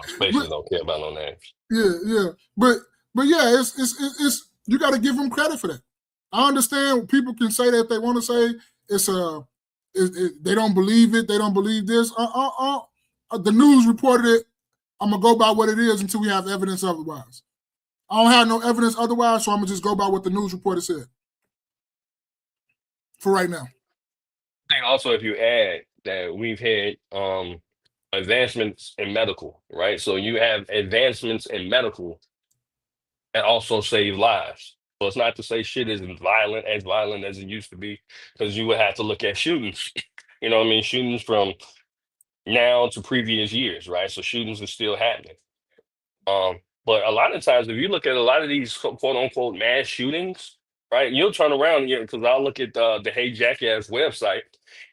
Spaces don't care about no names. Yeah. But yeah, it's you got to give them credit for that. I understand people can say that they want to say they don't believe it. They don't believe this. The news reported it. I'm gonna go by what it is until we have evidence otherwise. I don't have no evidence otherwise, so I'm gonna just go by what the news reporter said for right now. I think also if you add that we've had advancements in medical, right? So you have advancements in medical that also save lives. So it's not to say shit isn't violent as it used to be, because you would have to look at shootings. You know what I mean? Shootings from now to previous years, right? So shootings are still happening. But a lot of times, if you look at a lot of these quote unquote mass shootings, right? You'll turn around because I'll look at the Hey Jackass website,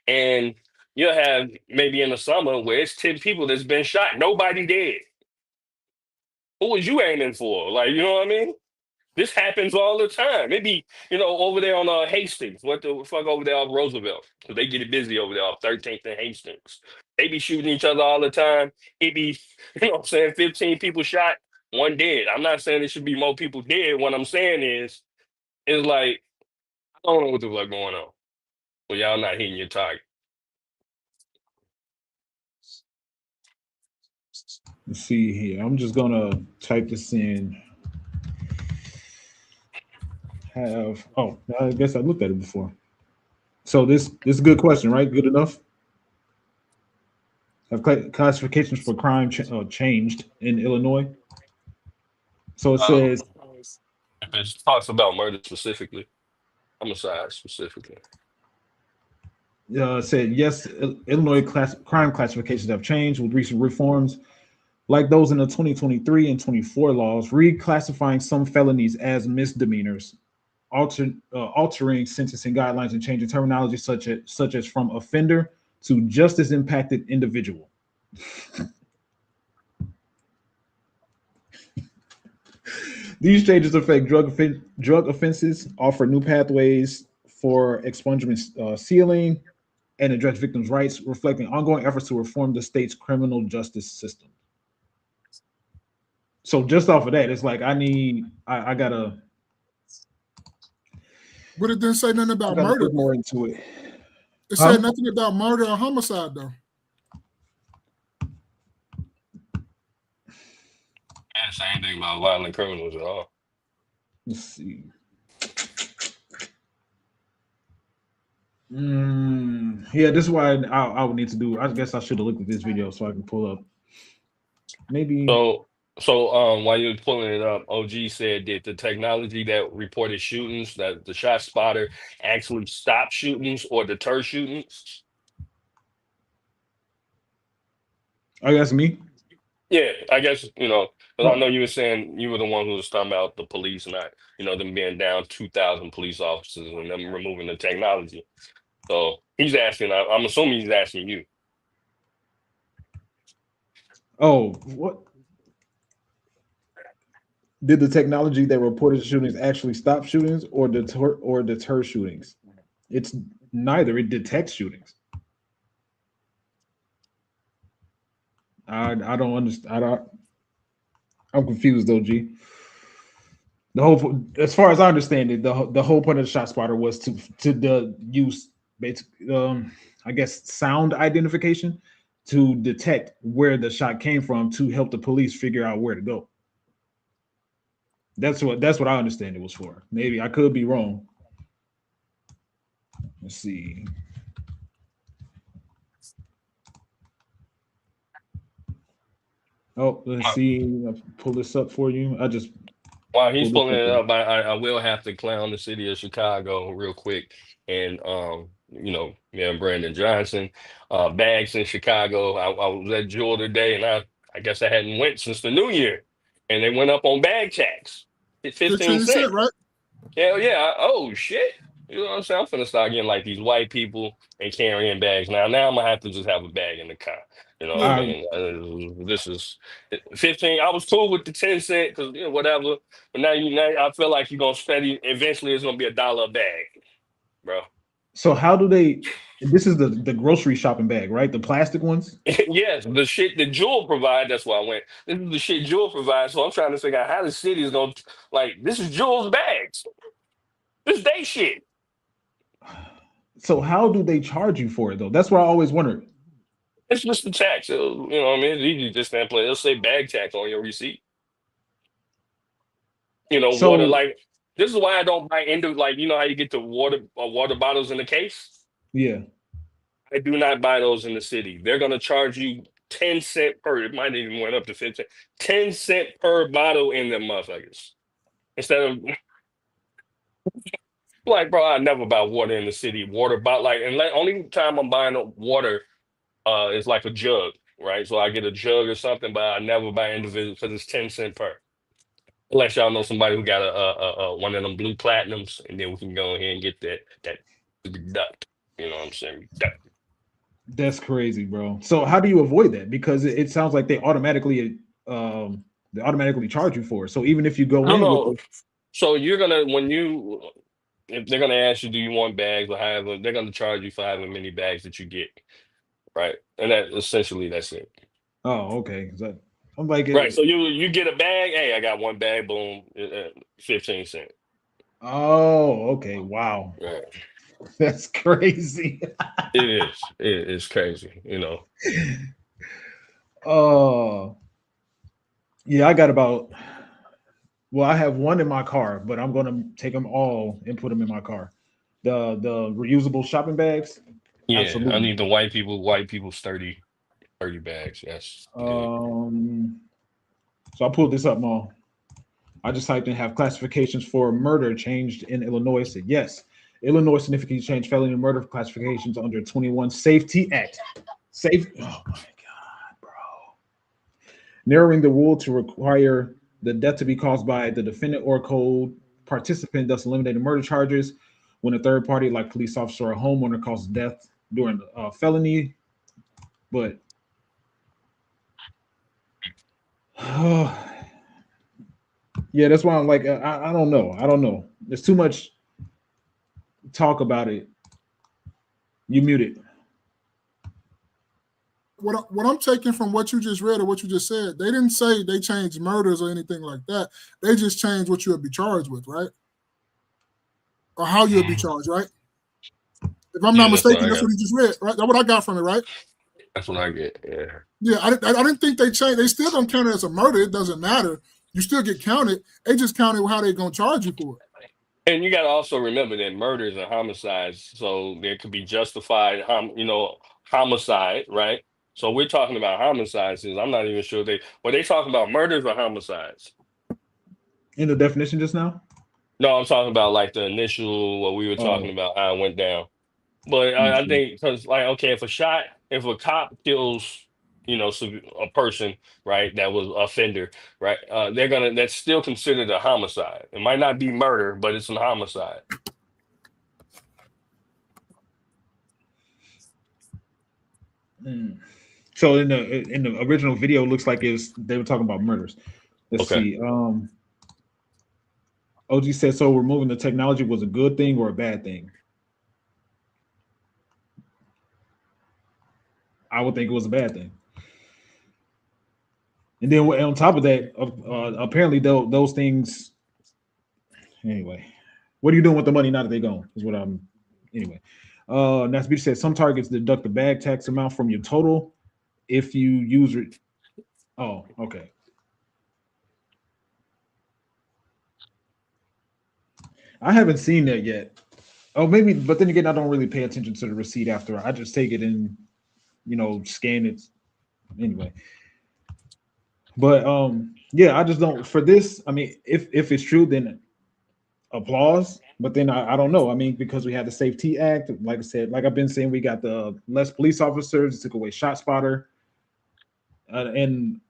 and you'll have maybe in the summer where it's 10 people that's been shot, nobody dead. Who was you aiming for? Like, you know what I mean? This happens all the time. Maybe, over there on Hastings. What the fuck over there off Roosevelt? Because they get it busy over there off 13th and Hastings. They be shooting each other all the time. It be, 15 people shot, 1 dead. I'm not saying there should be more people dead. What I'm saying is like, I don't know what the fuck going on. Well, y'all not hitting your target. Let's see here. I'm just gonna type this in. I guess I looked at it before. So this is a good question, right? Good enough. Have classifications for crime changed in Illinois? So it says. If it talks about murder specifically, homicide specifically. Said yes, Illinois crime classifications have changed with recent reforms, like those in the 2023 and 24 laws, reclassifying some felonies as misdemeanors, altering sentencing guidelines and changing terminology such as from offender to justice impacted individual. These changes affect drug offenses, offer new pathways for expungement sealing, and address victims' rights, reflecting ongoing efforts to reform the state's criminal justice system. So just off of that, it's like I gotta But it didn't say nothing about murder. look more into it. It said nothing about murder or homicide though. I didn't say anything about violent criminals at all. Let's see. Yeah, this is why I would need to do. I guess I should have looked at this video so I can pull up. Maybe. So while you're pulling it up, OG said that the technology that reported shootings, that the shot spotter actually stopped shootings or deter shootings. I guess me. Yeah, I guess, because I know you were saying you were the one who was talking about the police not, them being down 2,000 police officers and them removing the technology. So he's asking, I'm assuming he's asking you. Oh, what? Did the technology that reported shootings actually stop shootings or deter shootings? It's neither. It detects shootings. I don't understand. I'm confused though, G. The whole, as far as I understand it, the whole point of the shot spotter was to use basically, I guess, sound identification to detect where the shot came from to help the police figure out where to go. That's what I understand it was for. Maybe I could be wrong. Let's see. Oh, let's see. I'll pull this up for you. While he's pulling it up, I will have to clown the city of Chicago real quick. And me and Brandon Johnson, bags in Chicago. I was at Jewel today, and I guess I hadn't went since the new year. And they went up on bag tax. 15 cents. Right? Hell yeah. Oh shit. You know what I'm saying? I'm finna start getting like these white people and carrying bags now. Now I'm gonna have to just have a bag in the car. You know what I mean? This is 15. I was cool with the 10 cent because whatever. But now I feel like you're gonna spend it. Eventually it's gonna be $1 a bag, bro. So how do they? This is the grocery shopping bag, right? The plastic ones. Yes, the shit that Jewel provide. That's why I went. This is the shit Jewel provides. So I'm trying to figure out how the city is gonna this is Jewel's bags. This they shit. So how do they charge you for it though? That's what I always wondered. It's just the tax. You know what I mean? It's easy just to play. It'll say bag tax on your receipt. So, water. Like this is why I don't buy into how you get the water bottles in the case. Yeah. I do not buy those in the city. They're gonna charge you 10 cents per. It might even went up to 15. 10 cents per bottle in them motherfuckers. Instead of like, bro, I never buy water in the city. Water bottle, and only time I'm buying water is like a jug, right? So I get a jug or something, but I never buy individual because it's 10 cents per. Unless y'all know somebody who got a one of them blue platinums, and then we can go ahead and get that deduct. You know what I'm saying? Deduct. That's crazy, bro. So how do you avoid that? Because it sounds like they automatically charge you for it. So even if you go in with so you're gonna if they're gonna ask you, do you want bags or however, they're gonna charge you for however many bags that you get, right? And that's it. Oh, okay. I'm like, right. So you get a bag. Hey, I got one bag. Boom, 15 cents. Oh, okay. Wow. Right. That's crazy. It is. It is crazy. Yeah, I got about. Well, I have one in my car, but I'm gonna take them all and put them in my car. The reusable shopping bags. Yeah, absolutely. I need the white people sturdy bags. Yes. So I pulled this up, Mo. I just typed in have classifications for murder changed in Illinois. Said yes. Illinois significantly changed felony and murder classifications under 21 Safety Act. Oh my God, bro. Narrowing the rule to require the death to be caused by the defendant or co-participant, thus eliminating murder charges when a third party, like police officer or homeowner, causes death during a felony. But Yeah, that's why I'm like, I don't know. I don't know. There's too much talk about it. You muted. What I'm taking from what you just read or what you just said, they didn't say they changed murders or anything like that. They just changed what you'll be charged with, right? Or how you'll be charged, right? If I'm not mistaken, that's what he just read, right? That's what I got from it, right? That's what I get. Yeah. Yeah, I didn't think they changed. They still don't count it as a murder. It doesn't matter. You still get counted. They just counted how they're gonna charge you for it. And you got to also remember that murders and homicides, so there could be justified, homicide, right? So we're talking about homicides. I'm not even sure were they talking about murders or homicides? In the definition just now? No, I'm talking about like the initial what we were talking about how it went down. But I think because like okay, if a cop kills a person, right, that was offender, right, that's still considered a homicide. It might not be murder, but it's an homicide. So in the original video, it looks like they were talking about murders. Let's see. OG said, so removing the technology was a good thing or a bad thing? I would think it was a bad thing. And then on top of that, apparently those things. Anyway, what are you doing with the money now that they're gone? Is what I'm. Anyway, Nas Beach said some targets deduct the bag tax amount from your total if you use it. Oh, okay. I haven't seen that yet. Oh, maybe, but then again, I don't really pay attention to the receipt after. I just take it and, scan it. Anyway. But yeah, I just don't for this. I mean, if it's true, then applause. But then I don't know. I mean, because we had the Safety Act, like I said, like I've been saying, we got the less police officers, took away Shot Spotter, and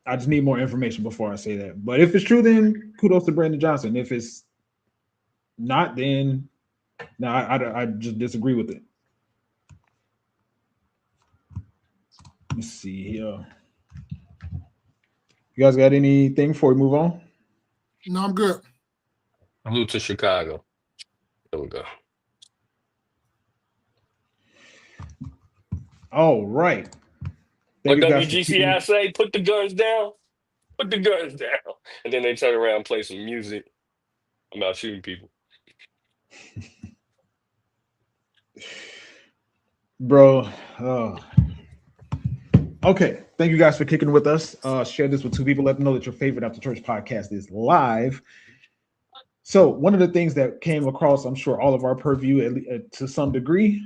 I just need more information before I say that. But if it's true, then kudos to Brandon Johnson. If it's not, then no, I just disagree with it. Let's see here. You guys got anything before we move on? No, I'm good. I moved to Chicago. There we go. All right. What WGCI say? Put the guns down. Put the guns down. And then they turn around and play some music about shooting people. Bro. Okay. Thank you guys for kicking with us. Share this with 2 people. Let them know that your favorite After Church podcast is live. So one of the things that came across, I'm sure all of our purview to some degree,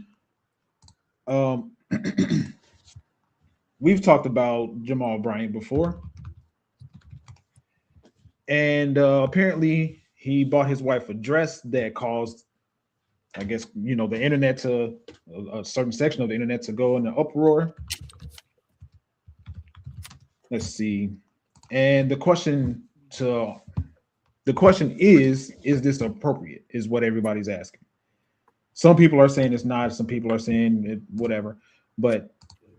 we've talked about Jamal Bryant before. And apparently he bought his wife a dress that caused, I guess, the internet to a certain section of the internet to go in an uproar. Let's see. And the question is this appropriate? Is what everybody's asking. Some people are saying it's not. Some people are saying it, whatever. But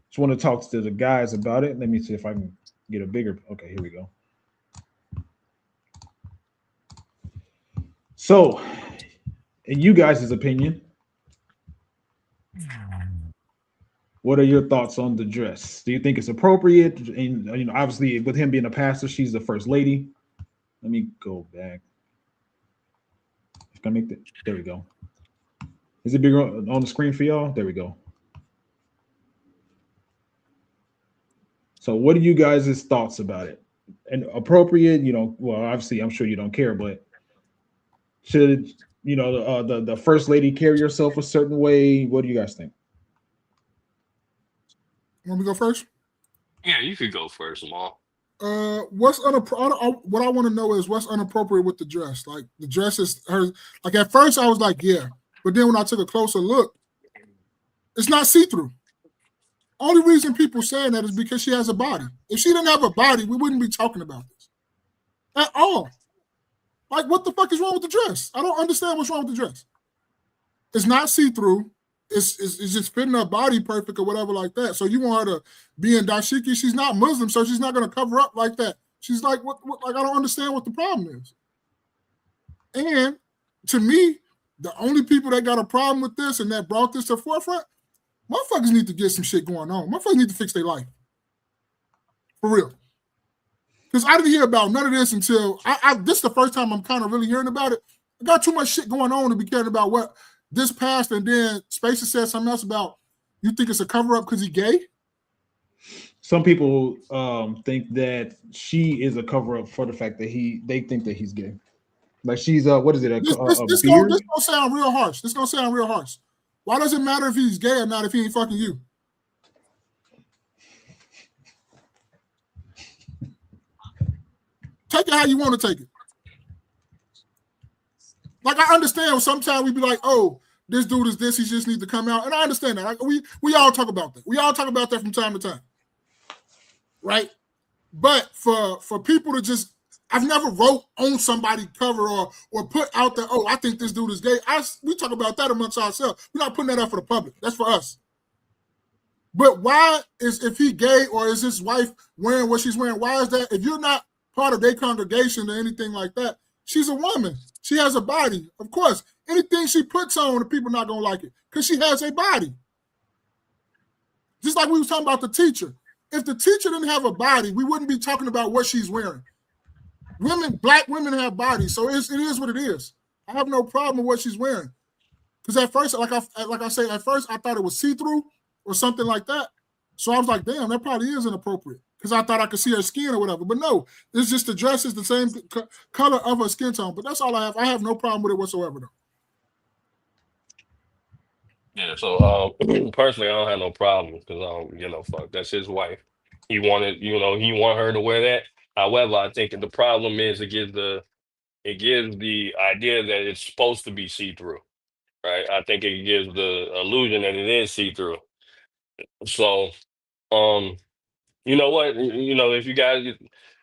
just want to talk to the guys about it. Let me see if I can get a bigger. Okay, here we go. So, in you guys' opinion, what are your thoughts on the dress? Do you think it's appropriate? And obviously, with him being a pastor, she's the first lady. Let me go back. Can I make that? There we go. Is it bigger on the screen for y'all? There we go. So, what are you guys' thoughts about it? And appropriate? Well, obviously, I'm sure you don't care, but should the first lady carry herself a certain way? What do you guys think? Want me to go first? Yeah, you could go first, Jamal. What I want to know is what's inappropriate with the dress. Like the dress is her. Like at first I was like, yeah, but then when I took a closer look, it's not see-through. Only reason people saying that is because she has a body. If she didn't have a body, we wouldn't be talking about this at all. Like, what the fuck is wrong with the dress? I don't understand what's wrong with the dress. It's not see-through. It's just fitting her body perfect or whatever like that. So you want her to be in dashiki. She's not Muslim, so she's not going to cover up like that. She's like, what? Like, I don't understand what the problem is. And to me, the only people that got a problem with this and that brought this to the forefront, motherfuckers need to get some shit going on. Motherfuckers need to fix their life. For real. Because I didn't hear about none of this until this is the first time I'm kind of really hearing about it. I got too much shit going on to be caring about what this passed, and then Spacer said something else about, you think it's a cover-up because he's gay? Some people think that she is a cover-up for the fact that they think that he's gay. Like she's what is it? This gonna sound real harsh. This gonna sound real harsh. Why does it matter if he's gay or not if he ain't fucking you? Take it how you want to take it. Like, I understand sometimes we be like, oh, this dude is this, he just needs to come out. And I understand that. Like, we all talk about that. We all talk about that from time to time. Right? But for people to just, I've never wrote on somebody's cover or put out that, oh, I think this dude is gay. We talk about that amongst ourselves. We're not putting that out for the public. That's for us. But why is, if he gay or is his wife wearing what she's wearing, why is that? If you're not part of their congregation or anything like that, she's a woman. She has a body. Of course, anything she puts on, the people not going to like it because she has a body. Just like we was talking about the teacher. If the teacher didn't have a body, we wouldn't be talking about what she's wearing. Black women have bodies, so it is what it is. I have no problem with what she's wearing. Because at first, like I say, at first I thought it was see-through or something like that. So I was like, damn, that probably is inappropriate. Because I thought I could see her skin or whatever. But no, it's just the dress is the same color of her skin tone. But that's all I have. I have no problem with it whatsoever, though. Yeah, so personally, I don't have no problem because fuck, that's his wife. He wanted, he want her to wear that. However, I think that the problem is it gives the idea that it's supposed to be see-through, right? I think it gives the illusion that it is see-through. So, you know what? If you guys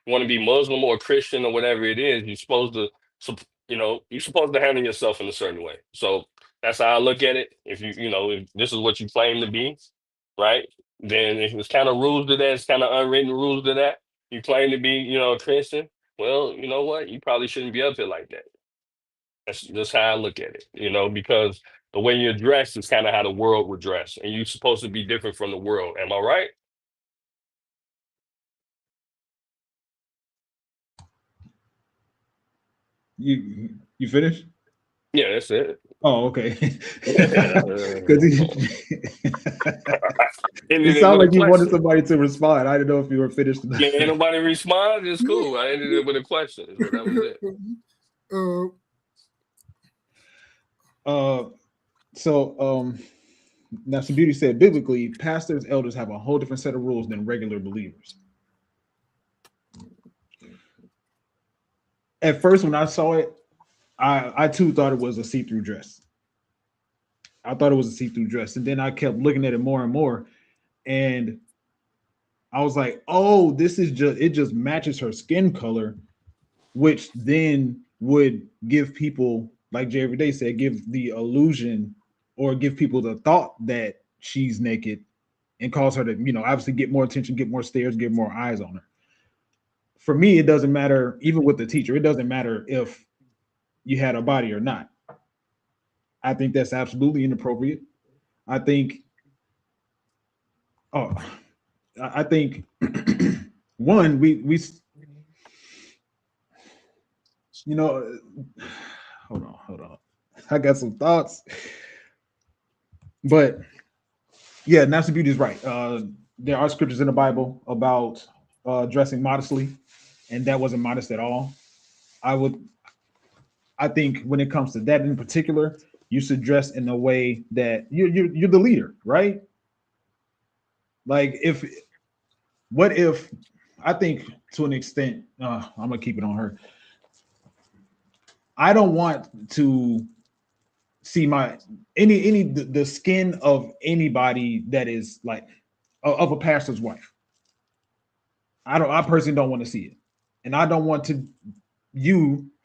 want to be Muslim or Christian or whatever it is, you're supposed to handle yourself in a certain way. So that's how I look at it. If if this is what you claim to be, right? Then if it's kind of rules to that, it's kind of unwritten rules to that. You claim to be, a Christian. Well, you know what? You probably shouldn't be up here like that. That's just how I look at it, because the way you're dressed is kind of how the world would dress, and you're supposed to be different from the world. Am I right? You finished? Yeah, that's it. Oh, okay. Because it sounded like you wanted somebody to respond. I didn't know if you were finished. Yeah, ain't nobody respond. It's cool. I ended it with a question. So that was it. So now some beauty said biblically, pastors, elders have a whole different set of rules than regular believers. At first, when I saw it, I too thought it was a see-through dress. I thought it was a see-through dress. And then I kept looking at it more and more. And I was like, oh, it just matches her skin color, which then would give people, like Jay Everyday said, give the illusion or give people the thought that she's naked and cause her to, obviously get more attention, get more stares, get more eyes on her. For me, it doesn't matter, even with the teacher, it doesn't matter if you had a body or not. I think that's absolutely inappropriate. I think one, we hold on. I got some thoughts. But yeah, Nancy Beauty is right. There are scriptures in the Bible about dressing modestly, and that wasn't modest at all. I think when it comes to that in particular, you should dress in a way that you're the leader, right? Like what if I think to an extent, I'm gonna keep it on her. I don't want to see the skin of anybody that is like of a pastor's wife. I personally don't want to see it, and I don't want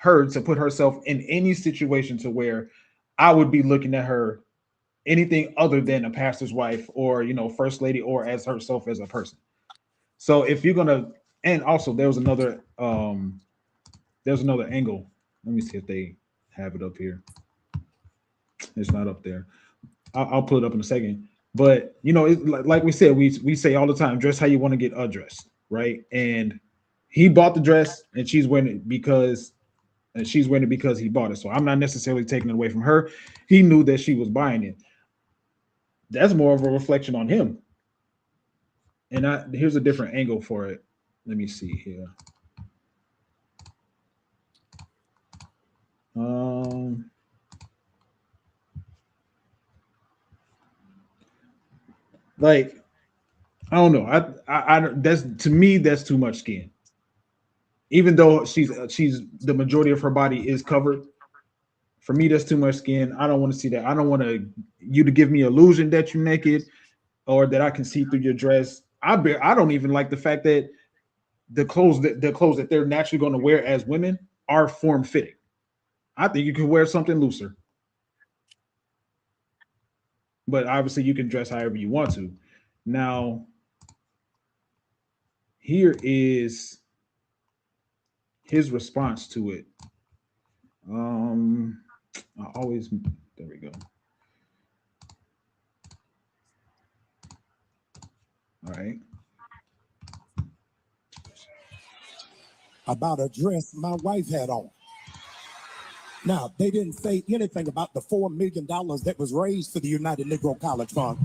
her to put herself in any situation to where I would be looking at her anything other than a pastor's wife or first lady or as herself as a person. So if you're gonna And also there's another angle. Let me see if they have it up here. It's not up there. I'll pull it up in a second. But like we said, we say all the time, dress how you want to get addressed, right? And he bought the dress, and she's wearing it because he bought it. So I'm not necessarily taking it away from her. He knew that she was buying it. That's more of a reflection on him. And here's a different angle for it. Let me see here. Like, I don't know. I that's, to me, that's too much skin. Even though she's the majority of her body is covered. For me, that's too much skin. I don't want to see that. I don't want you to give me illusion that you're naked or that I can see through your dress. I don't even like the fact that the clothes that they're naturally going to wear as women are form fitting. I think you could wear something looser, but obviously you can dress however you want to. Now, here is his response to it. I always there we go. All right. About a dress my wife had on. Now, they didn't say anything about the $4 million that was raised for the United Negro College Fund.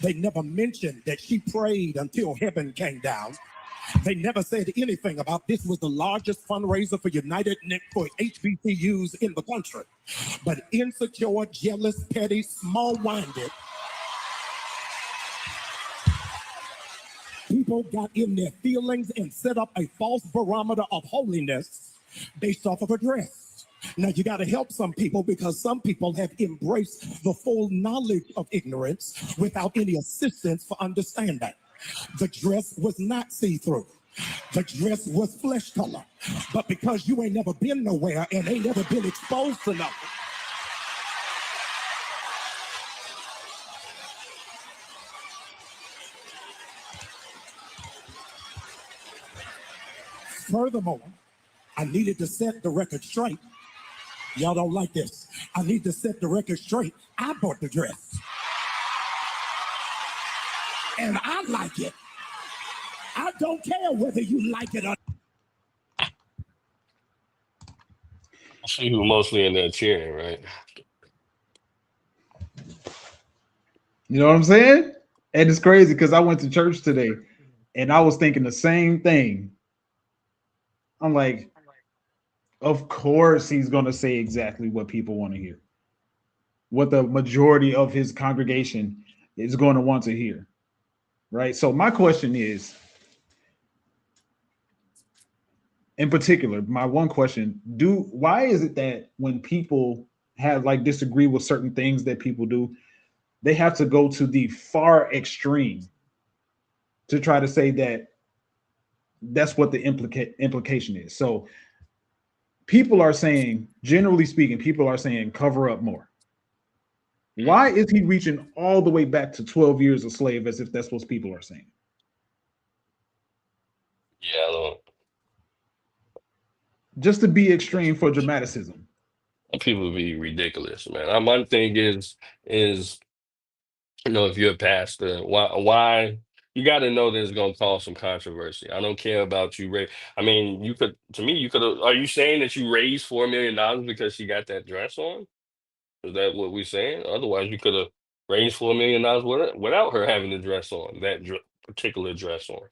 They never mentioned that she prayed until heaven came down. They never said anything about this was the largest fundraiser for for HBCUs in the country. But insecure, jealous, petty, small-minded people got in their feelings and set up a false barometer of holiness based off of a dress. Now, you got to help some people because some people have embraced the full knowledge of ignorance without any assistance for understanding. The dress was not see-through. The dress was flesh color. But because you ain't never been nowhere and ain't never been exposed to nothing, furthermore, I needed to set the record straight. Y'all don't like this. I need to set the record straight. I bought the dress. And I like it. I don't care whether you like it or not. She who mostly in there cheering, right? You know what I'm saying? And it's crazy because I went to church today and I was thinking the same thing. I'm like, of course he's going to say exactly what people want to hear, what the majority of his congregation is going to want to hear, right? So my question is, in particular, my one question, why is it that when people have disagree with certain things that people do, they have to go to the far extreme to try to say that that's what the implication is? So people are saying, generally speaking, people are saying cover up more. Why is he reaching all the way back to 12 years a slave as if that's what people are saying? Yeah, I don't. Just to be extreme for dramaticism. People be ridiculous, man. One thing is if you're a pastor, why you got to know that it's gonna cause some controversy. I don't care about you. I mean, you could. Are you saying that you raised $4 million because she got that dress on? Is that what we're saying? Otherwise, you could have raised $4 million without her having the dress on, that particular dress on.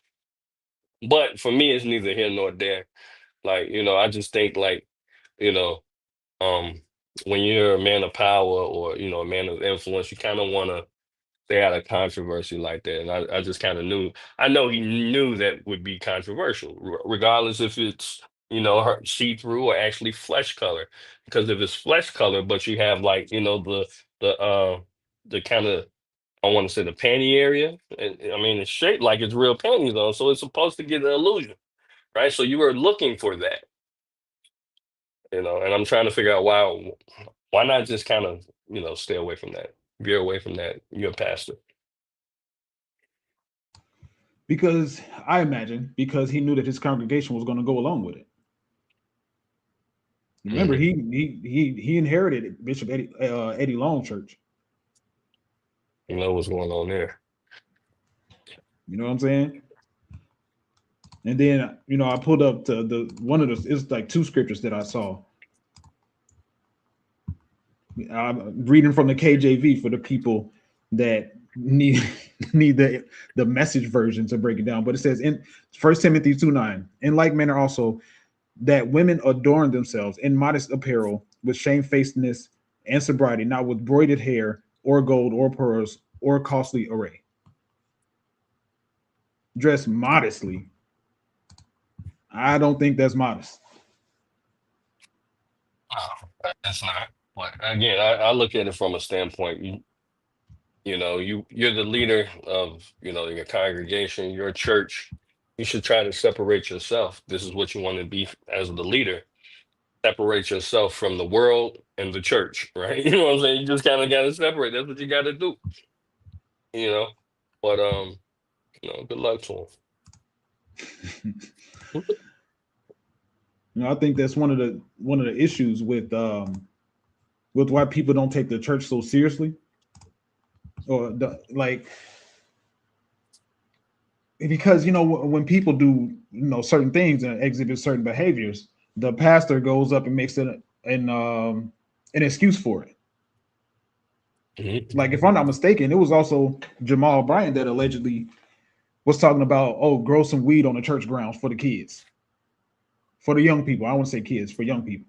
But for me, it's neither here nor there. I just think you know, um, when you're a man of power or a man of influence, you kind of want to stay out of controversy like that. And I just kind of knew. I know he knew that would be controversial, regardless if it's her see through or actually flesh color. Because if it's flesh color, but you have the kind of, I want to say, the panty area. I mean, it's shaped like it's real panties on, so it's supposed to get an illusion, right? So you were looking for that, and I'm trying to figure out why not just kind of stay away from that, veer away from that. You're a pastor. Because I imagine because he knew that his congregation was going to go along with it. Remember, he inherited Bishop Eddie Long Church. You know what's going on there. You know what I'm saying? And then I pulled up the one of the it's like two scriptures that I saw. I'm reading from the KJV for the people that need the message version to break it down. But it says in 1 Timothy 2:9, in like manner also that women adorn themselves in modest apparel with shamefacedness and sobriety, not with broided hair or gold or pearls or costly array. Dress modestly. I don't think that's modest. Oh, that's not. But again, I look at it from a standpoint. You're the leader of your congregation, your church. You should try to separate yourself. This is what you want to be as the leader. Separate yourself from the world and the church, right? You know what I'm saying? You just kind of got to separate. That's what you got to do. But good luck to him. I think that's one of the issues with why people don't take the church so seriously, or because when people do certain things and exhibit certain behaviors, the pastor goes up and makes it an excuse for it. Like if I'm not mistaken, it was also Jamal Bryant that allegedly was talking about grow some weed on the church grounds for the kids. For the young people. I won't say kids, for young people.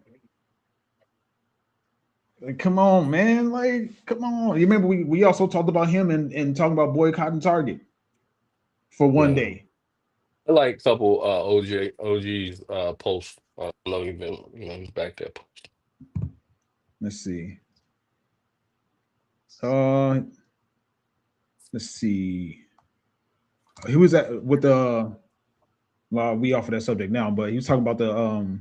Like, come on, man. Like, come on. You remember we also talked about him and talking about boycotting Target for one day. I like a couple OG's posts. I know you've been back there. Let's see. Let's see. He was with the well, we off of that subject now, but he was talking about the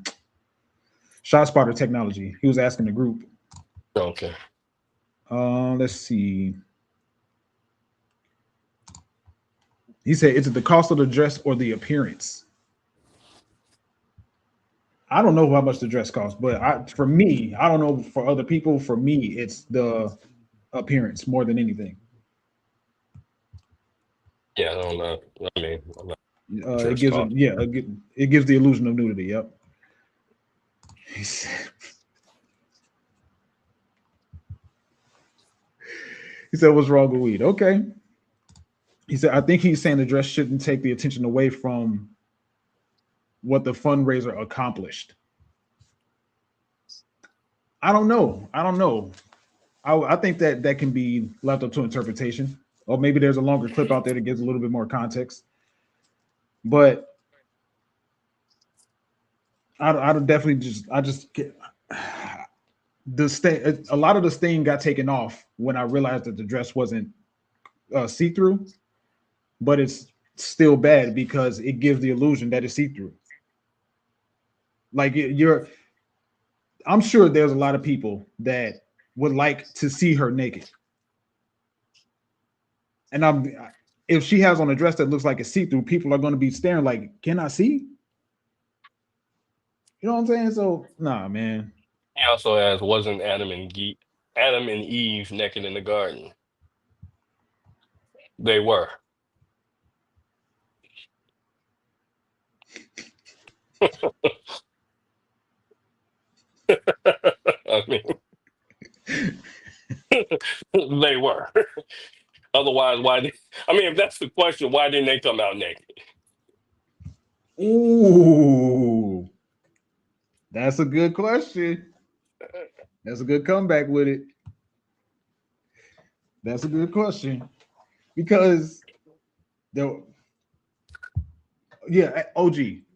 shot spotter technology. He was asking the group. Okay. Let's see. He said, "Is it the cost of the dress or the appearance?" I don't know how much the dress costs, but for me, I don't know for other people. For me, it's the appearance more than anything. Yeah, I don't know. I mean, it gives it gives the illusion of nudity. Yep. He said, "What's wrong with weed?" Okay. He said, "I think he's saying the dress shouldn't take the attention away from what the fundraiser accomplished." I don't know. I think that can be left up to interpretation, or maybe there's a longer clip out there that gives a little bit more context. But I definitely just get the stain. A lot of the stain got taken off when I realized that the dress wasn't see-through, but it's still bad because it gives the illusion that it's see-through. Like I'm sure there's a lot of people that would like to see her naked. And if she has on a dress that looks like a see-through, people are going to be staring like, "Can I see?" You know what I'm saying? So, nah, man. He also asked, wasn't Adam and Eve naked in the garden? They were. I mean, they were. Otherwise, if that's the question, why didn't they come out naked? Ooh, that's a good question. That's a good comeback with it. That's a good question. Because OG,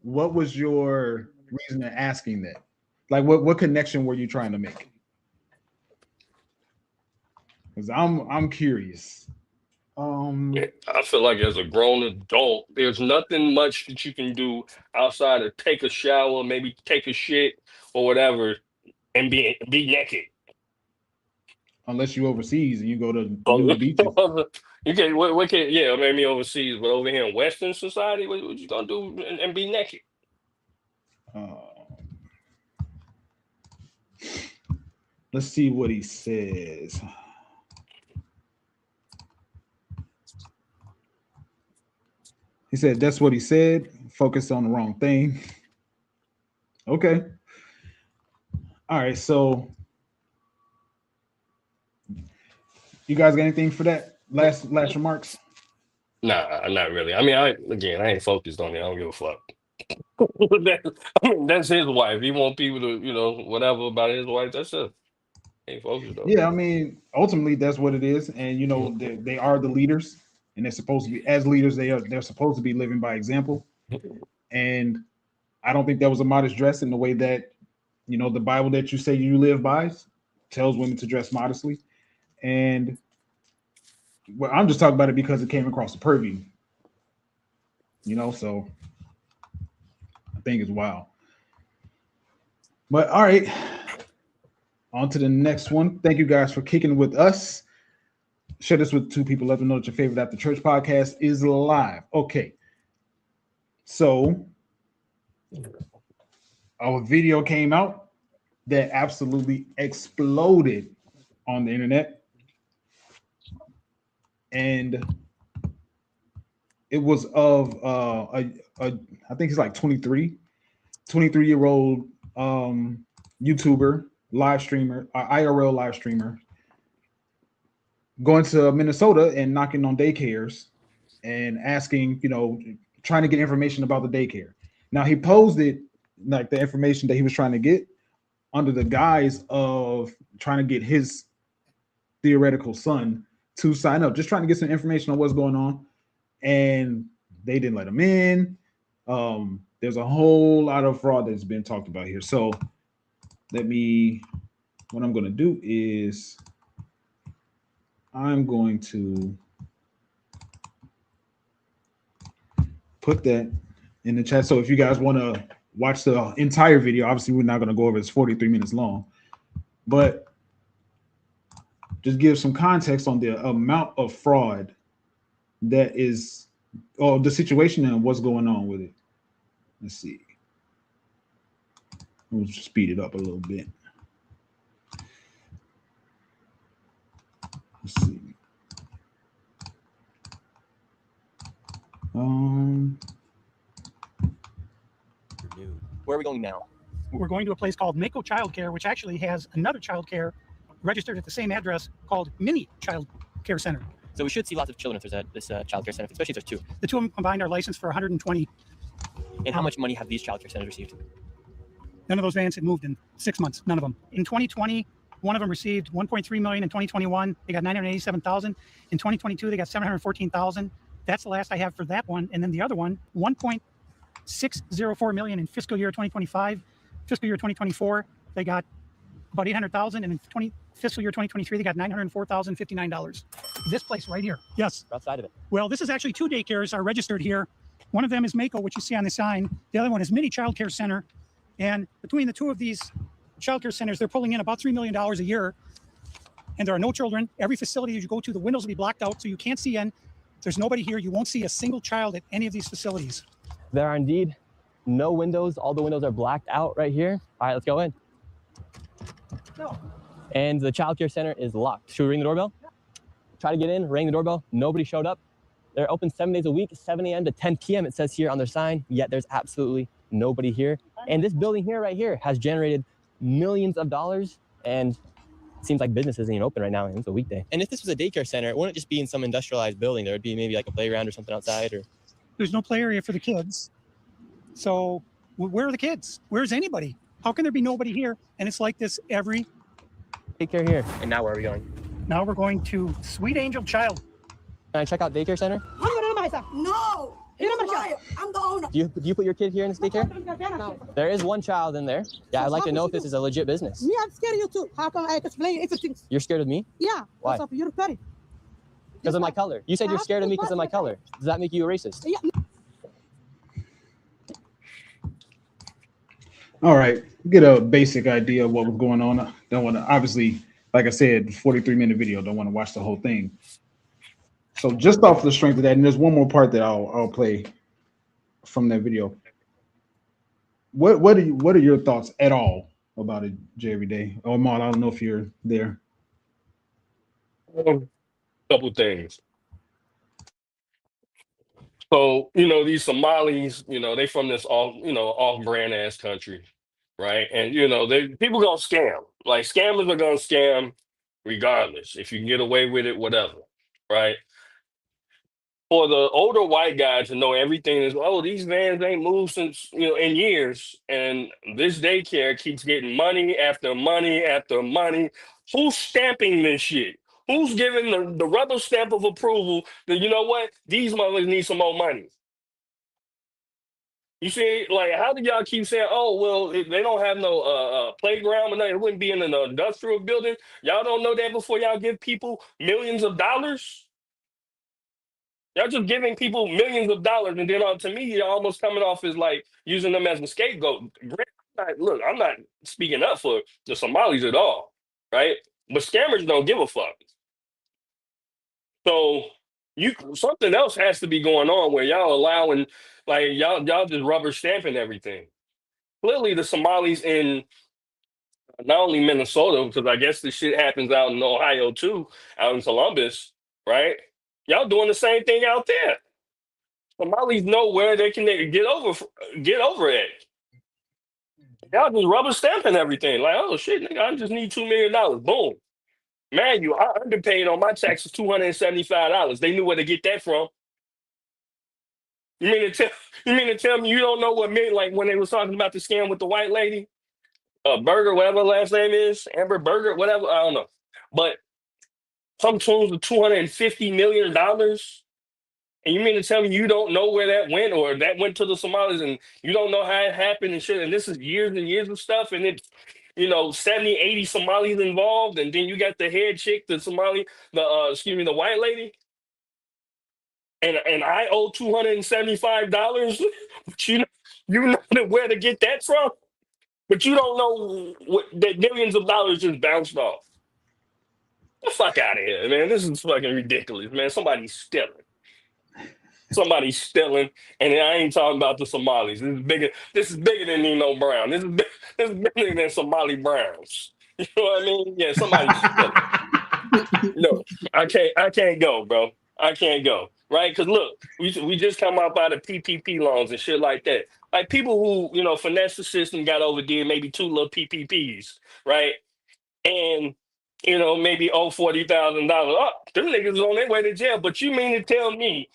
what was your reason in asking that? Like what connection were you trying to make? Because I'm curious. I feel like as a grown adult, there's nothing much that you can do outside of take a shower, maybe take a shit or whatever, and be naked. unless you overseas and you go to nude beaches. You can what can maybe overseas, but over here in Western society, what you gonna do and be naked? Let's see what he says. He said that's what he said. Focus on the wrong thing. Okay. All right. So, you guys got anything for that? Last remarks? Nah, not really. I mean, I ain't focused on it. I don't give a fuck. That's his wife. He want people to, whatever about his wife. That's it. Ain't focused on. Yeah, I mean, ultimately that's what it is, and they are the leaders, and they're supposed to be as leaders. They're supposed to be living by example, and I don't think that was a modest dress in the way that the Bible that you say you live by tells women to dress modestly, and well, I'm just talking about it because it came across the purview, so I think it's wild. But all right, on to the next one. Thank you guys for kicking with us. Share this with 2 people. Let them know that your favorite After Church podcast is live. Okay, so our video came out that absolutely exploded on the internet. And it was of I think he's like 23-year-old YouTuber, live streamer, IRL live streamer, going to Minnesota and knocking on daycares and asking, trying to get information about the daycare. Now he posed it like the information that he was trying to get under the guise of trying to get his theoretical son to sign up, just trying to get some information on what's going on, and they didn't let him in. There's a whole lot of fraud that's been talked about here. So what I'm going to do is I'm going to put that in the chat. So if you guys want to watch the entire video, obviously we're not going to go over, it's 43 minutes long, but just give some context on the amount of fraud that is, or the situation and what's going on with it. Let's see. We'll speed it up a little bit. Let's see. Where are we going now? We're going to a place called Mako Childcare, which actually has another childcare registered at the same address called Mini Child Care Center. So we should see lots of children if there's this child care center, especially if there's 2. The 2 of them combined are licensed for 120. And how much money have these child care centers received? None of those vans had moved in 6 months. None of them. In 2020, one of them received $1.3 million. In 2021, they got $987,000. In 2022, they got $714,000. That's the last I have for that one. And then the other one, $1.604 million in fiscal year 2025. Fiscal year 2024, they got about $800,000, and in fiscal year 2023, they got $904,059. This place right here. Yes. We're outside of it. Well, this is actually 2 daycares are registered here. One of them is Mako, which you see on the sign. The other one is Mini Child Care Center. And between the 2 of these child care centers, they're pulling in about $3 million a year. And there are no children. Every facility you go to, the windows will be blocked out, so you can't see in. There's nobody here. You won't see a single child at any of these facilities. There are indeed no windows. All the windows are blacked out right here. All right, let's go in. No. And the child care center is locked. Should we ring the doorbell? Try to get in, ring the doorbell. Nobody showed up. They're open 7 days a week, 7 a.m. to 10 p.m. It says here on their sign, yet there's absolutely nobody here. And this building here, right here, has generated millions of dollars, and it seems like business isn't even open right now, and it's a weekday. And if this was a daycare center, it wouldn't just be in some industrialized building. There would be maybe like a playground or something outside. Or there's no play area for the kids. So where are the kids? Where's anybody? How can there be nobody here? And it's like this every daycare here. And now where are we going? Now we're going to Sweet Angel Child. Can I check out daycare center? No, I'm the owner. Do you put your kid here in this daycare? No. There is one child in there. Yeah, I'd like to know if this is a legit business. Me, I'm scared of you too. How come I explain everything? You're scared of me? Yeah. Why? What's up? You're petty. Because of my color. You said you're scared of me because of my color. Does that make you a racist? Yeah. All right, get a basic idea of what was going on. Don't want to obviously like I said, 43-minute video. Don't want to watch the whole thing. So just off the strength of that, and there's one more part that I'll play from that video. What are your thoughts at all about it, Jerry Day? Oh, Maul, I don't know if you're there. Couple things. So, these Somalis, they from this off-brand ass country, right? And people gonna scam. Like scammers are gonna scam regardless. If you can get away with it, whatever, right? For the older white guy to know everything is, oh, these vans ain't moved since, in years, and this daycare keeps getting money after money after money. Who's stamping this shit? Who's giving the rubber stamp of approval that, you know what, these mothers need some more money? You see, like, how do y'all keep saying, oh, well, if they don't have no playground, and it wouldn't be in an industrial building? Y'all don't know that before y'all give people millions of dollars? Y'all just giving people millions of dollars, and then to me, you're almost coming off as like using them as a scapegoat. Look, I'm not speaking up for the Somalis at all, right? But scammers don't give a fuck. So something else has to be going on where y'all allowing, like, y'all just rubber stamping everything. Clearly, the Somalis in not only Minnesota, because I guess this shit happens out in Ohio too, out in Columbus, right? Y'all doing the same thing out there. Somalis know where they can get over it. Y'all just rubber stamping everything. Like, oh shit, nigga, I just need $2 million. Boom. Man, I underpaid on my taxes $275. They knew where to get that from. You mean to tell me you don't know what meant, like when they was talking about the scam with the white lady? Berger, whatever her last name is, Amber Berger, whatever, I don't know. But some tunes with $250 million. And you mean to tell me you don't know where that went, or that went to the Somalis, and you don't know how it happened and shit? And this is years and years of stuff, and it's 70, 80 Somalis involved, and then you got the head chick, the white lady, and I owe $275. But you know where to get that from, but you don't know that millions of dollars just bounced off. The fuck out of here, man! This is fucking ridiculous, man. Somebody's stealing, and I ain't talking about the Somalis. This is bigger. This is bigger than Nino Brown. This is bigger than Somali Browns. You know what I mean? Yeah, somebody's stealing. No, I can't go, bro. I can't go. Right? Because look, we just come up out of PPP loans and shit like that. Like people who finesse the system, got overdid maybe 2 little PPPs, right? And maybe owe $40,000. Oh, them niggas on their way to jail. But you mean to tell me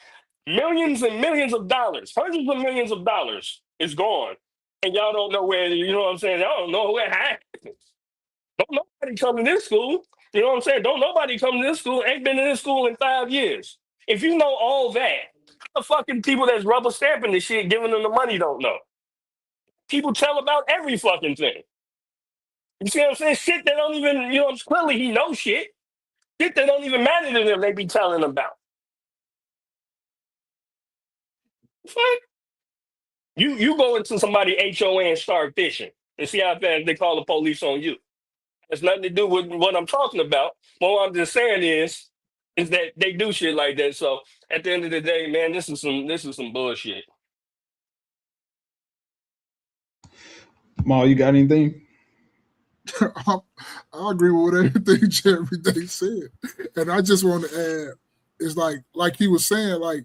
millions and millions of dollars, hundreds of millions of dollars is gone, and y'all don't know where, you know what I'm saying? Y'all don't know where it happened. Don't nobody come to this school. You know what I'm saying? Don't nobody come to this school, ain't been to this school in 5 years. If you know all that, the fucking people that's rubber stamping this shit, giving them the money, don't know. People tell about every fucking thing. You see what I'm saying? Shit that don't even, clearly he knows shit. Shit that don't even matter to them, they be telling about. Fuck. You go into somebody HOA and start fishing and see how fast they call the police on you. It's nothing to do with what I'm talking about. What I'm just saying is that they do shit like that. So at the end of the day, man, this is some bullshit. Maul, you got anything? I agree with everything Jerry Day said, and I just want to add, it's like he was saying, like,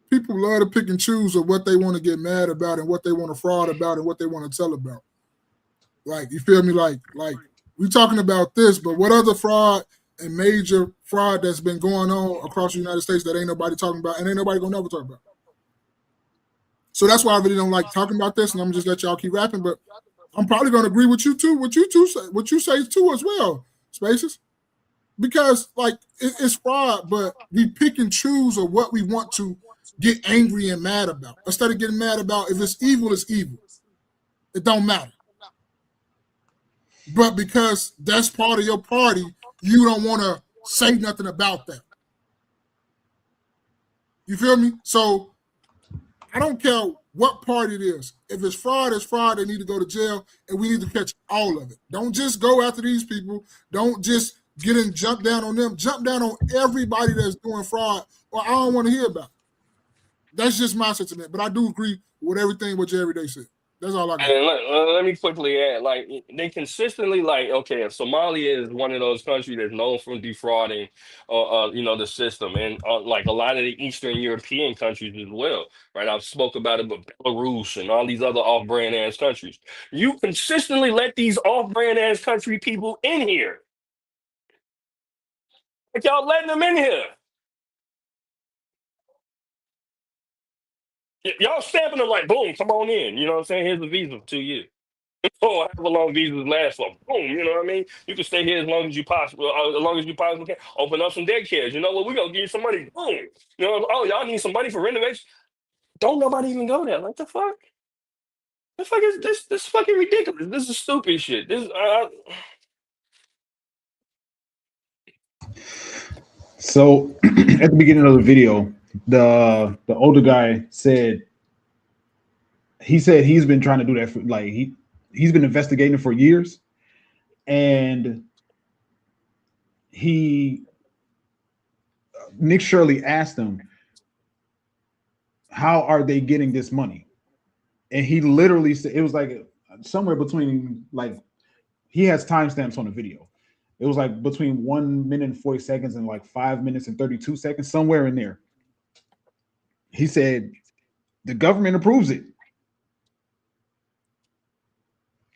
people love to pick and choose of what they want to get mad about and what they want to fraud about and what they want to tell about. Like, you feel me? Like we talking about this, but what other fraud and major fraud that's been going on across the United States that ain't nobody talking about and ain't nobody gonna never talk about? So that's why I really don't like talking about this, and I'm just let y'all keep rapping. But I'm probably gonna agree with you too. What you say too as well, Spaces, because like it's fraud, but we pick and choose of what we want to get angry and mad about instead of getting mad about if it's evil, it's evil. It don't matter. But because that's part of your party, you don't want to say nothing about that. You feel me? So I don't care what part it is. If it's fraud, it's fraud. They need to go to jail, and we need to catch all of it. Don't just go after these people. Don't just jump down on them. Jump down on everybody that's doing fraud, or I don't want to hear about it. That's just my sentiment. But I do agree with everything what Jerry Day said. That's all I got. And let me quickly add, like they consistently, like, okay, if Somalia is one of those countries that's known for defrauding, the system, and like a lot of the Eastern European countries as well, right? I've spoke about it, but Belarus and all these other off-brand ass countries, you consistently let these off-brand ass country people in here, like y'all letting them in here. Y'all stamping them like, boom, come on in. You know what I'm saying? Here's the visa for 2 years. Oh, however long visas last for. Boom, you know what I mean? You can stay here as long as you possibly, can. Open up some daycares. You know what? We're gonna give you some money. Boom. You know, oh, y'all need some money for renovation. Don't nobody even go there. Like the fuck? The fuck is this? This is fucking ridiculous. This is stupid shit. This So at the beginning of the video, the older guy said he's been trying to do that for like he's been investigating for years, and Nick Shirley asked him, how are they getting this money? And he literally said it was like somewhere between, like, he has timestamps on the video. It was like between 1 minute and 40 seconds and like 5 minutes and 32 seconds, somewhere in there. He said the government approves it.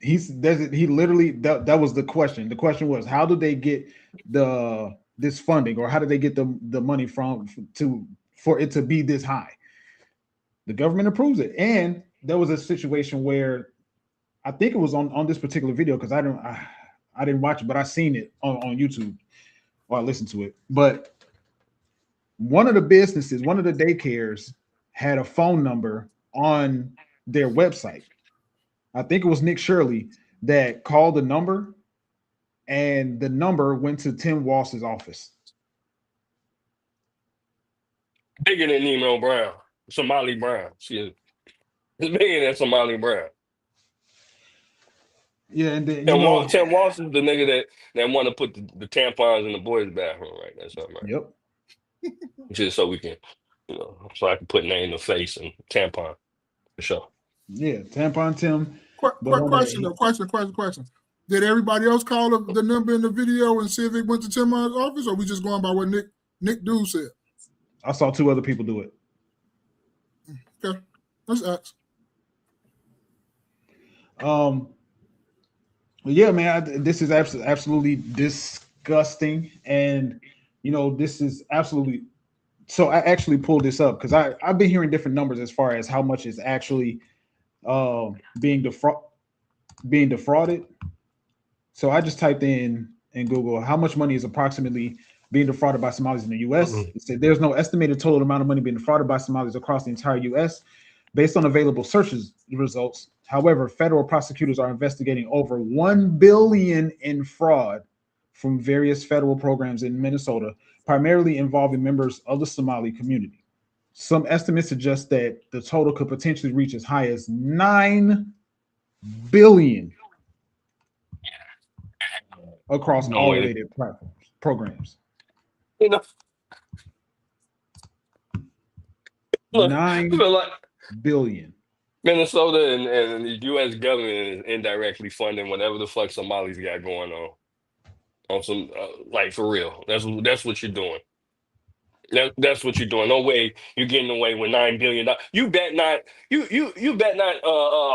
He literally, that was the question. The question was, how do they get this funding, or how do they get the money for it to be this high? The government approves it. And there was a situation where I think it was on this particular video, because I didn't watch it, but I seen it on YouTube, or I listened to it. But one of the daycares had a phone number on their website. I think it was Nick Shirley that called the number, and the number went to Tim Walsh's office. bigger than Nemo Brown, Somali Brown. It's bigger than Somali Brown. Yeah, and then Tim Walsh is the nigga that want to put the tampons in the boys' bathroom, right? That's something, right? Yep. Just so we can, so I can put name to face and tampon for sure. Yeah, tampon Tim. Question. Did everybody else call the number in the video and see if it went to Tim's office, or we just going by what Nick Dude said? I saw 2 other people do it. Okay, let's ask. Yeah, man, this is absolutely disgusting, and this is absolutely. So I actually pulled this up because I've been hearing different numbers as far as how much is actually being defrauded. So I just typed in Google how much money is approximately being defrauded by Somalis in the U.S. It said there's no estimated total amount of money being defrauded by Somalis across the entire U.S. based on available searches results. However, federal prosecutors are investigating over $1 billion in fraud from various federal programs in Minnesota, primarily involving members of the Somali community. Some estimates suggest that the total could potentially reach as high as $9 billion across all related programs. $9 billion. Minnesota and the U.S. government is indirectly funding whatever the fuck Somalis got going on some like, for real. That's what you're doing. That's what you're doing. No way you're getting away with $9 billion. You bet not. You bet not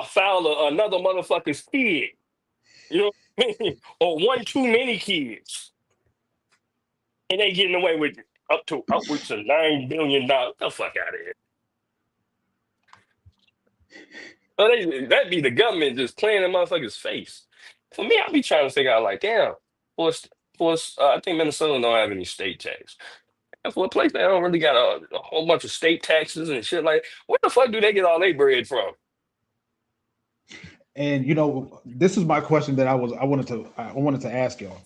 foul another motherfucker's kid. You know what I mean? Or one too many kids, and they getting away with upwards of $9 billion. Get the fuck out of here. That'd be the government just playing in motherfucker's face. For me, I'd be trying to figure out, like, damn, I think Minnesota don't have any state tax. And for a place that don't really got a whole bunch of state taxes and shit, like, where the fuck do they get all their bread from? And this is my question that I wanted to ask y'all.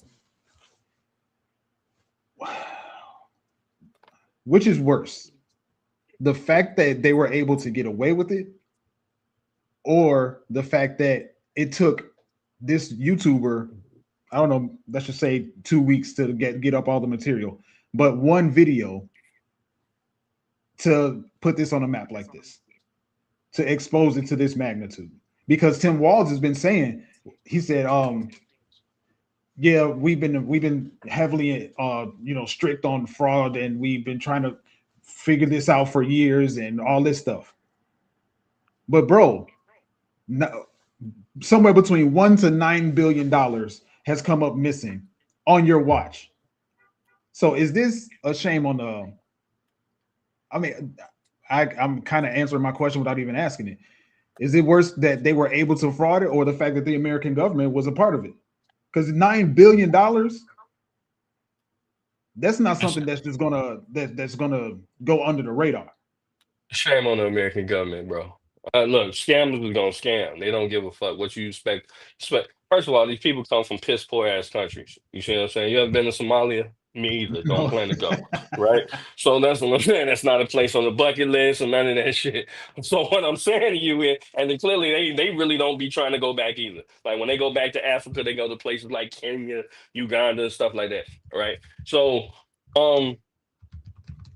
Which is worse? the fact that they were able to get away with it, or the fact that it took this YouTuber, I don't know, let's just say 2 weeks to get up all the material, but one video to put this on a map like this, to expose it to this magnitude. Because Tim Walz has been saying, he said, yeah, we've been heavily strict on fraud, and we've been trying to figure this out for years and all this stuff. But bro, no, somewhere between $1 to $9 billion has come up missing on your watch. So is this a shame on the? I mean, I'm kind of answering my question without even asking it. Is it worse that they were able to fraud it, or the fact that the American government was a part of it? Because $9 billion, that's not something that's just that's gonna go under the radar. Shame on the American government, bro. Look, scammers is gonna scam. They don't give a fuck what you expect. First of all, these people come from piss poor ass countries. You see what I'm saying? You ever been to Somalia? Me either. Don't No. plan to go. Right? So that's what I'm saying. That's not a place on the bucket list or none of that shit. So what I'm saying to you is, and then clearly they really don't be trying to go back either. Like when they go back to Africa, they go to places like Kenya, Uganda, and stuff like that. Right? So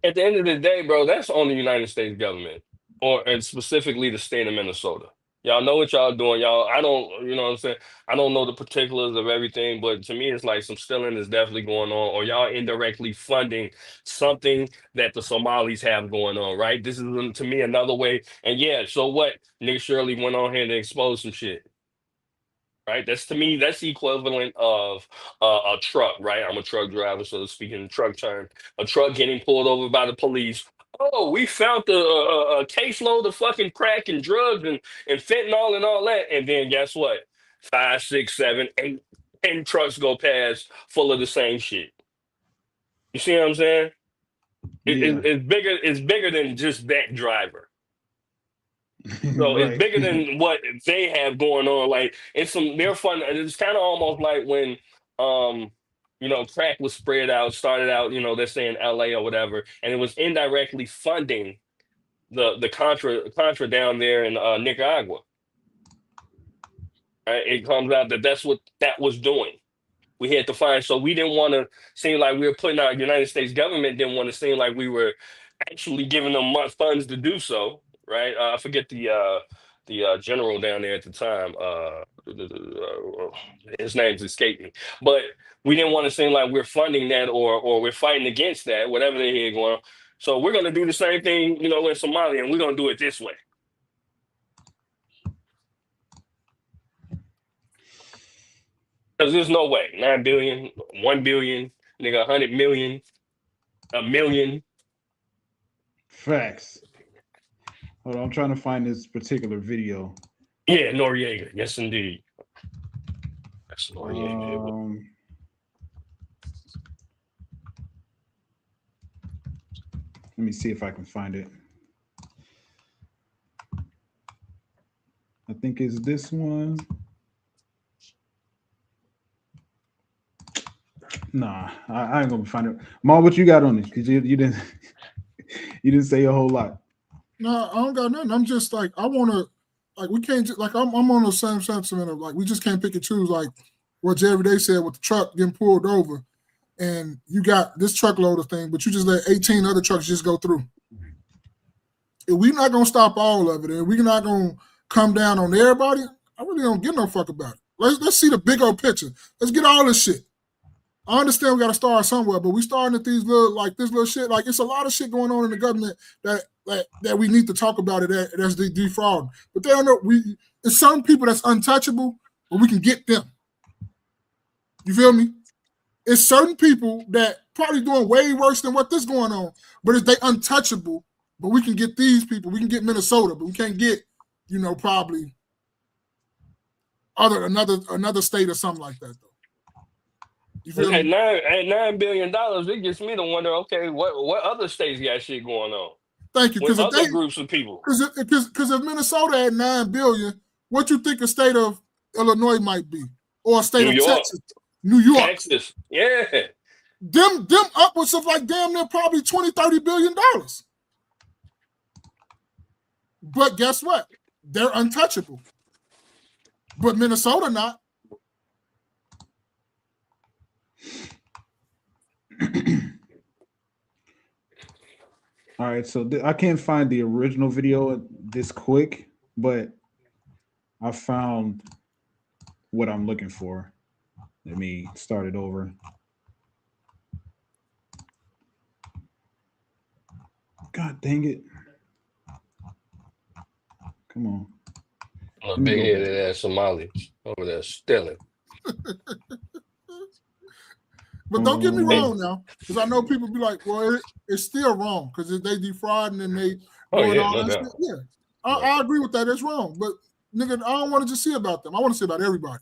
at the end of the day, bro, that's on the United States government, and specifically the state of Minnesota. Y'all know what y'all doing. Y'all, I don't, you know what I'm saying? I don't know the particulars of everything, but to me, it's like some stealing is definitely going on, or y'all indirectly funding something that the Somalis have going on, right? This is, to me, another way. And yeah, so what? Nigga Shirley went on here to expose some shit. Right, that's to me, that's the equivalent of a truck, right? I'm a truck driver, so speaking in truck term, a truck getting pulled over by the police. Oh, we found a caseload of fucking crack and drugs and fentanyl and all that. And then guess what? 5, 6, 7, 8, 10 trucks go past full of the same shit. You see what I'm saying? Yeah. It's bigger than just that driver. So Right. it's bigger than what they have going on. Like they're fun. It's kind of almost like when crack was started out, let's say in LA or whatever, and it was indirectly funding the Contra down there in Nicaragua. Right? It comes out that that's what that was doing. We had to find, so we didn't want to seem like we were putting our United States government didn't want to seem like we were actually giving them funds to do so. Right? I forget the general down there at the time. His name's escaped me. But we didn't want to seem like we're funding that or we're fighting against that, whatever they had going on. So we're going to do the same thing, in Somalia, and we're going to do it this way. Because there's no way. 9 billion, 1 billion, nigga, 100 million, a million. Facts. Hold on, I'm trying to find this particular video. Yeah, Noriega. Yes, indeed. That's Noriega. Let me see if I can find it. I think it's this one. Nah, I ain't gonna find it. Ma, what you got on it? Because you didn't you didn't say a whole lot. No, I don't got nothing. I'm just like, I want to, like, we can't just, like, I'm on the same sentiment of, like, we just can't pick and choose, like, what Jerry Day said with the truck getting pulled over, and you got this truckload of thing, but you just let 18 other trucks just go through. If we're not going to stop all of it, and we're not going to come down on everybody, I really don't give no fuck about it. Let's see the big old picture. Let's get all this shit. I understand we got to start somewhere, but we starting at these this little shit. Like, it's a lot of shit going on in the government that we need to talk about it as the defraud. But they don't know. It's some people that's untouchable, but we can get them. You feel me? It's certain people that probably doing way worse than what this going on, but they untouchable. But we can get these people. We can get Minnesota, but we can't get, probably another state or something like that though. You feel At me? $9 billion, it gets me to wonder, okay, what other states got shit going on? Thank you. With other groups of people. Because if Minnesota had $9 billion, what you think a state of Illinois might be, or a state of Texas, New York, Texas, yeah, them upwards of like damn near probably $20-30 billion. But guess what? They're untouchable. But Minnesota not. All right, so I can't find the original video this quick, but I found what I'm looking for. Let me start it over. God dang it. Come on. A big headed ass Somali over there stealing. But don't get me wrong now, because I know people be like, well, it's still wrong because they defrauding and they doing all that stuff. Yeah, I agree with that. It's wrong. But, nigga, I don't want to just see about them. I want to see about everybody.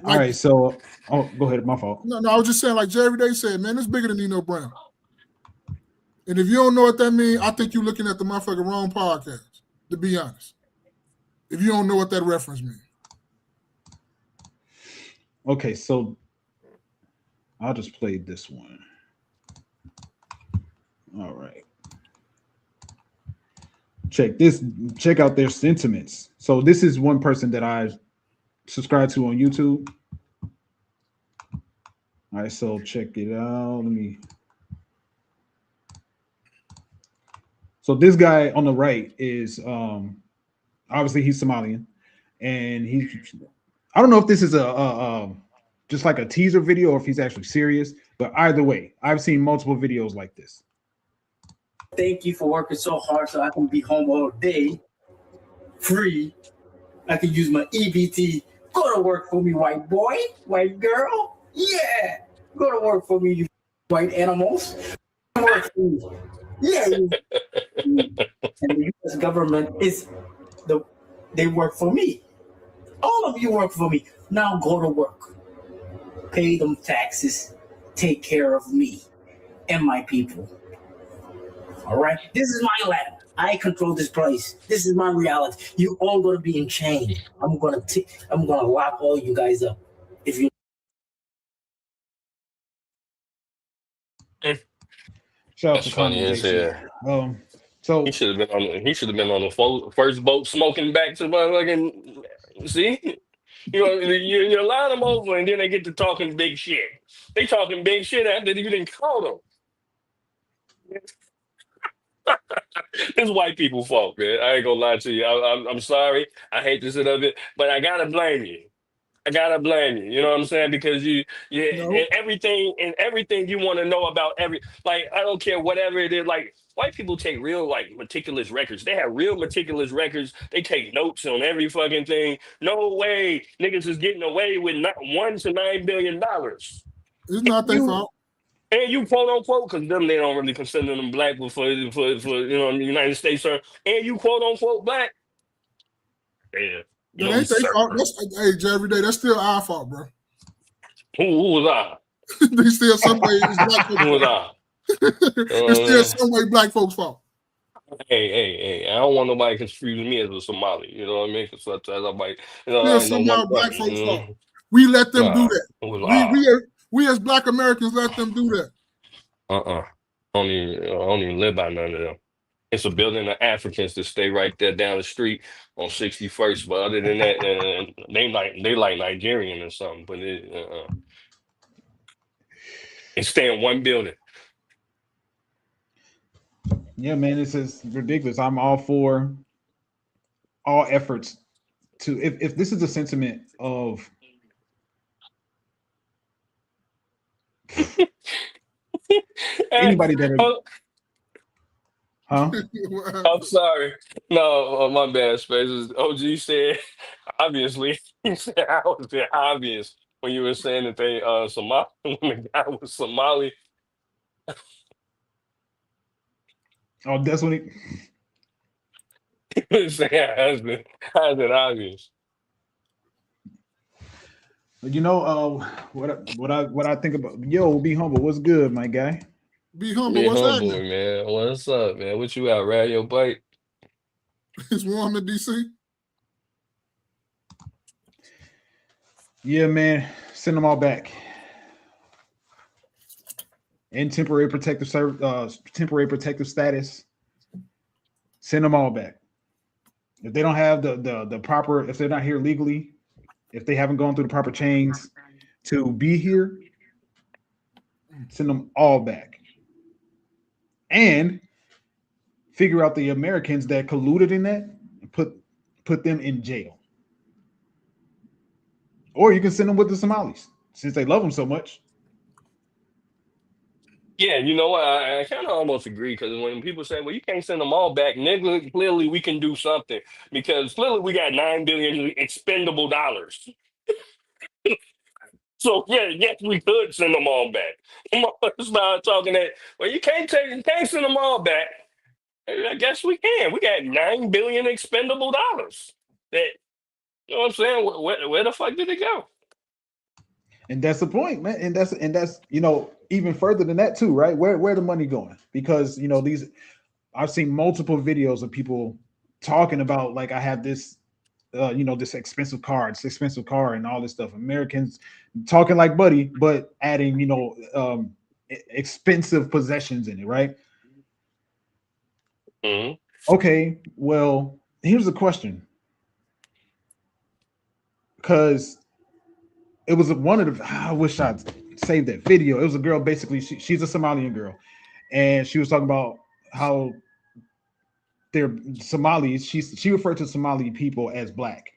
All right, so, go ahead. My fault. No, I was just saying, like Jerry Day said, man, it's bigger than Nino Brown. And if you don't know what that means, I think you're looking at the motherfucking wrong podcast, to be honest. If you don't know what that reference means. Okay, so I'll just play this one. All right. Check out their sentiments. So this is one person that I subscribe to on YouTube. All right, so check it out. So this guy on the right is obviously he's Somalian, and I don't know if this is a just like a teaser video or if he's actually serious, but either way, I've seen multiple videos like this. Thank you for working so hard so I can be home all day, free. I can use my EBT. Go to work for me, white boy, white girl. Yeah, go to work for me, you white animals. Work for me. Yeah. And the U.S. government they work for me. All of you work for me. Now go to work. Pay them taxes. Take care of me and my people. All right? This is my land. I control this place. This is my reality. You all gonna be in chain. I'm gonna lock all you guys up. If you That's funny as hell. So he should have been on the first boat smoking back to motherfucking. See, you line them over and then they get to talking big shit. They talking big shit after you didn't call them. It's white people fault, man. I ain't gonna lie to you. I'm sorry. I hate this of it, but I gotta blame you. You know what I'm saying? Because and everything you want to know about I don't care whatever it is. Like white people take real meticulous records. They have real meticulous records. They take notes on every fucking thing. No way niggas is getting away with not $1 to $9 billion. It's not their fault. And you quote unquote, because they don't really consider them black for the United States, sir. And you quote unquote black. Yeah. That ain't their fault. Hey, Jerry Day, that's still our fault, bro. Who was I? They still some way it's black folks. Who was I? It's still some way black folks' fault. Hey, I don't want nobody confusing me as a Somali. You know what I mean? Because somehow black folks' fault. We let them do that. We as black Americans let them do that. I don't even live by none of them. It's a building of Africans that stay right there down the street on 61st. But other than that, they like Nigerian or something. But they stay in one building. Yeah, man, this is ridiculous. I'm all for all efforts to if this is a sentiment of anybody that huh? I'm sorry. No, my bad, Spaces. OG said, obviously. He said, how was it obvious when you were saying that they Somali, when the guy was Somali? Oh, that's when he was saying, how's it obvious? What I think about be humble. What's good, my guy? Be humble. What's happening, man? What's up, man? What you out, riding your bike? It's warm in DC. Yeah, man. Send them all back. In temporary protective status. Send them all back. If they don't have the proper, if they're not here legally, if they haven't gone through the proper chains to be here, send them all back. And figure out the Americans that colluded in that and put them in jail. Or you can send them with the Somalis since they love them so much. Yeah, you know what? I kind of almost agree because when people say, "Well, you can't send them all back," nigga, clearly we can do something because clearly we got 9 billion expendable dollars. So yeah, yes, we could send them all back. Come on, start talking that. Well, you can't send them all back. I guess we can. We got 9 billion expendable dollars. That you know what I'm saying? Where the fuck did it go? And that's the point, man. And that's even further than that too, right? Where the money going? Because I've seen multiple videos of people talking about like I have this this expensive car, and all this stuff. Americans talking like Buddy, but adding expensive possessions in it, right? Mm-hmm. Okay, well, here's the question. Because it was one of the, I wish I'd saved that video. It was a girl, basically, she's a Somalian girl. And she was talking about how they're Somalis. She referred to Somali people as black.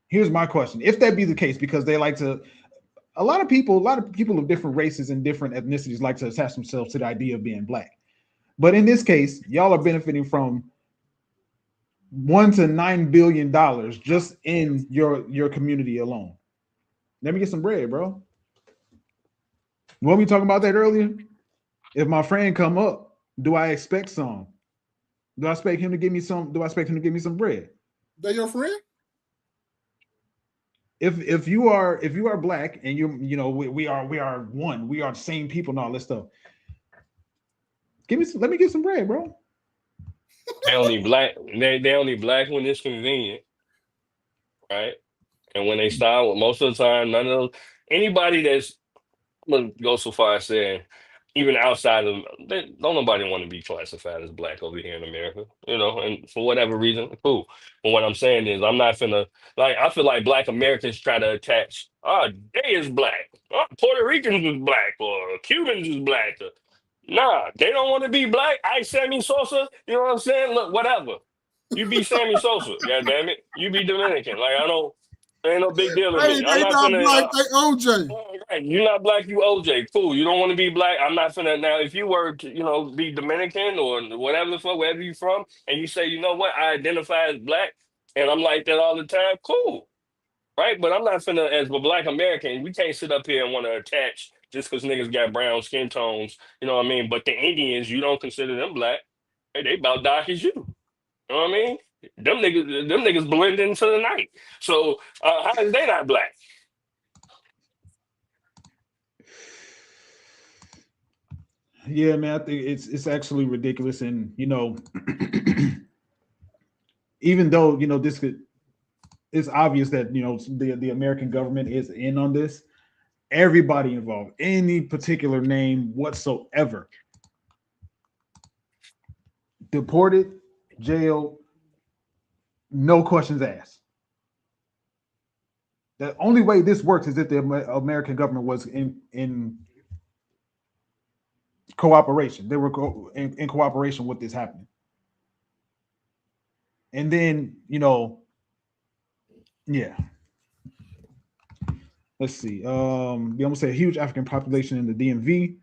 Here's my question. If that be the case, because they like to, a lot of people of different races and different ethnicities like to attach themselves to the idea of being black. But in this case, y'all are benefiting from $1 to $9 billion just in your community alone. Let me get some bread, bro. Weren't we talking about that earlier? If my friend come up, do I expect some? Do I expect him to give me some? Do I expect him to give me some bread? They your friend? If you are black and we are one, we are the same people and all this stuff. Let me get some bread, bro. They only black. They only black when it's convenient, right? And when they start, most of the time, none of anybody that's I'm gonna go so far as saying, even outside of don't nobody want to be classified as black over here in America, and for whatever reason, cool. But what I'm saying is, I'm not finna like. I feel like Black Americans try to attach, they is black, Puerto Ricans is black, or Cubans is black. Nah, they don't want to be black. I Sammy Sosa, you know what I'm saying? Look, whatever. You be Sammy Sosa, god damn it. You be Dominican. Like I don't. Ain't no big deal to Hey, me. I'm they not not finna. black, they OJ. Right. You're not black, you OJ. Cool. You don't want to be black. I'm not finna now. If you were to, be Dominican or whatever the fuck, wherever you from, and you say, you know what, I identify as black, and I'm like that all the time, cool. Right? But I'm not finna, as a black American, we can't sit up here and want to attach just because niggas got brown skin tones, you know what I mean? But the Indians, you don't consider them black. Hey, they about dark as you. You know what I mean? Them niggas blend into the night. So how is they not black? Yeah, man, I think it's actually ridiculous, and even though it's obvious that the American government is in on this. Everybody involved, any particular name whatsoever, deported, jailed, no questions asked. The only way this works is if the American government was in cooperation. They were in cooperation with this happening. And then, yeah. Let's see. We almost say a huge African population in the DMV.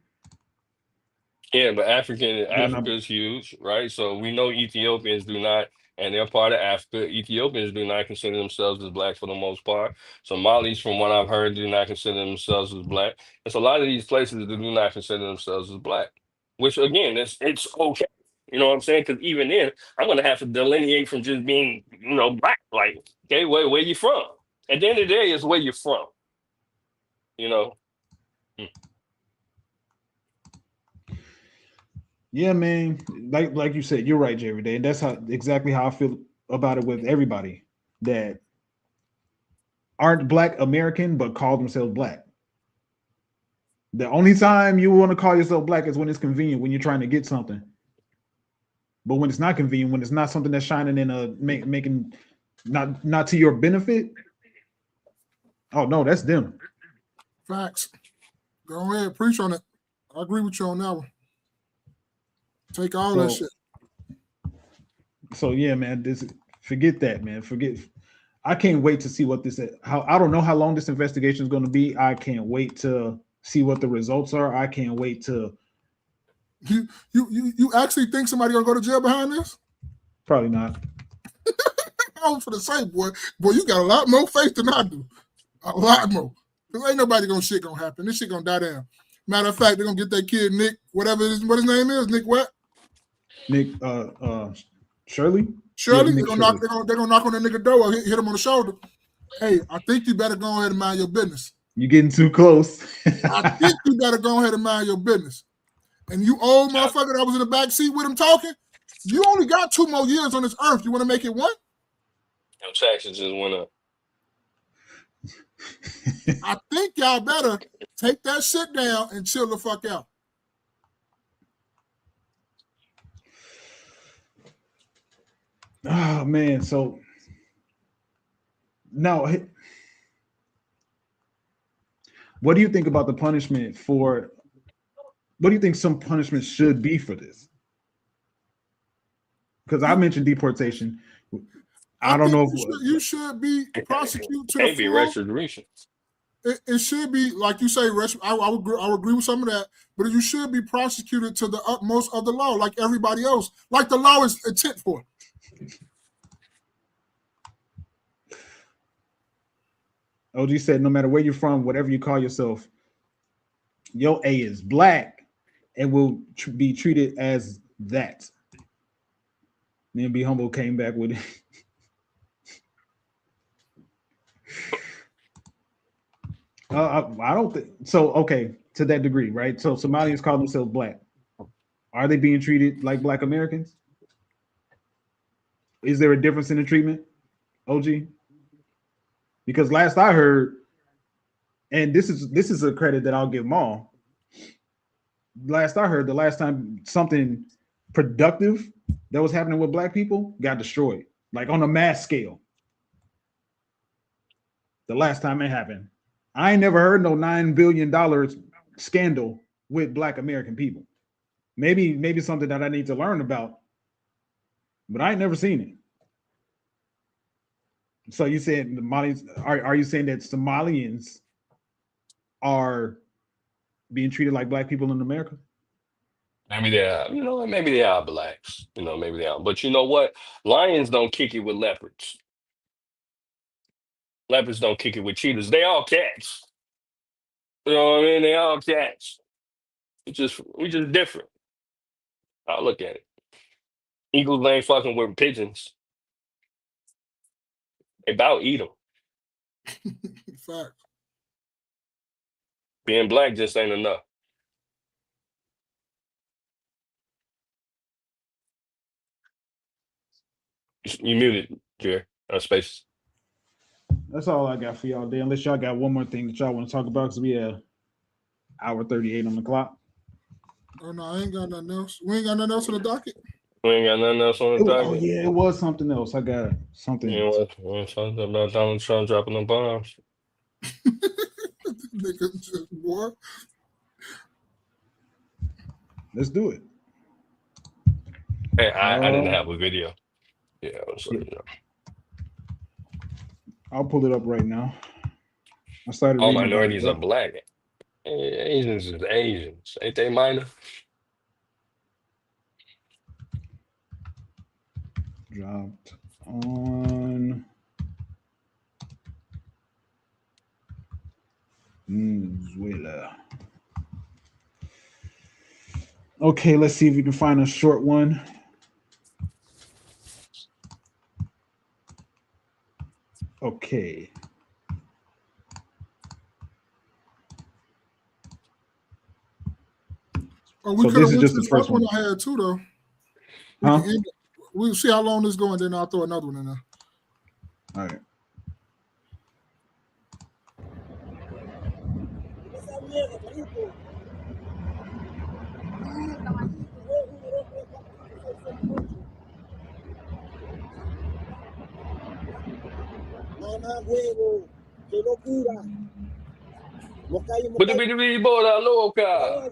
Yeah, but Africa is huge, right? So we know Ethiopians do not, and they're part of Africa. Ethiopians do not consider themselves as black for the most part. Somalis, from what I've heard, do not consider themselves as black. It's a lot of these places that do not consider themselves as black, which again, it's okay. You know what I'm saying? Because even then, I'm gonna have to delineate from just being, black. Like, okay, where you from? At the end of the day, it's where you're from. Yeah, man. Like you said, you're right, Jerry Day. And that's exactly how I feel about it with everybody that aren't black American but call themselves black. The only time you want to call yourself black is when it's convenient, when you're trying to get something. But when it's not convenient, when it's not something that's shining in a making not to your benefit, oh no, that's them. Facts. Go ahead, preach on it. I agree with you on that one. Take all that shit. So yeah, man, forget that, man. I can't wait to see what I don't know how long this investigation is going to be. I can't wait to see what the results are. I can't wait to. You actually think somebody gonna go to jail behind this? Probably not. I was for the same boy, you got a lot more faith than I do. A lot more. Because ain't nobody gonna happen. This shit gonna die down. Matter of fact, they're gonna get that kid Nick, what his name is, Nick what? Nick Shirley? Shirley? Yeah, they're gonna knock on that nigga door, hit him on the shoulder. Hey, I think you better go ahead and mind your business. You're getting too close. I think you better go ahead and mind your business. And you old motherfucker that was in the back seat with him talking, you only got 2 more years on this earth. You want to make it 1? Your taxes just went up. I think y'all better take that shit down and chill the fuck out. Oh man, so now what do you think about the punishment for? What do you think some punishment should be for this? Because I mentioned deportation. I don't know if you should be prosecuted to the full. Retribution. It should be like you say. I would agree with some of that, but you should be prosecuted to the utmost of the law, like everybody else, like the law is intent for. OG said, no matter where you're from, whatever you call yourself, your A is black and will be treated as that. Me and Be Humble came back with it. I don't think so. Okay, to that degree, right? So Somalians call themselves black. Are they being treated like Black Americans? Is there a difference in the treatment, OG? Because last I heard, and this is a credit that I'll give Maul. Last I heard, the last time something productive that was happening with black people got destroyed, like on a mass scale. The last time it happened, I ain't never heard no $9 billion scandal with Black American people. Maybe something that I need to learn about, but I ain't never seen it. So you said the Malis are you saying that Somalians are being treated like black people in America? Maybe they are, maybe they are blacks. Maybe they are. But you know what? Lions don't kick it with leopards. Leopards don't kick it with cheetahs. They all cats. You know what I mean? They all cats. We just different. I'll look at it. Eagles ain't fucking with pigeons. They about eat them. Fact. Being black just ain't enough. You muted, Jerry. Spaces. That's all I got for y'all today. Unless y'all got one more thing that y'all want to talk about, because we have hour 38 on the clock. Oh no, I ain't got nothing else. We ain't got nothing else on the docket. We ain't got nothing else on the docket. Oh yeah, it was something else. I got something. Something about Donald Trump dropping the bombs. Nigga, just boy. Let's do it. Hey, I didn't have a video. Yeah, I'll pull it up right now. I started. All minorities are black. Asians is Asians. Ain't they minor? Dropped on Venezuela. Okay, let's see if we can find a short one. Okay. Oh, we so could have this is went just to the first one. I had too, though. Huh? We'll see how long this is going, then I'll throw another one in there. All right. Bola loca.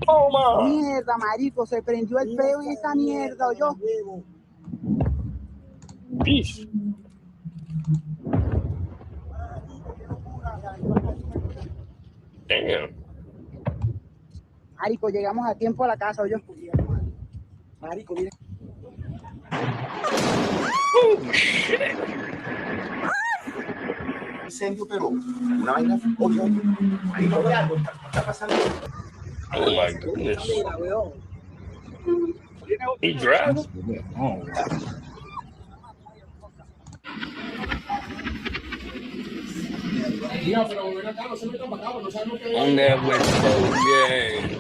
Toma. Mierda, marico, se prendió el peo en esta mierda, yo. Ish. Damn. Marico, llegamos a tiempo a la casa, yo. Marico, mira. Oh, shit. Incendio, pero una vaina, oye, ahí no ve algo, está pasando. Oh my goodness. He drives? Oh. On that West Coast game.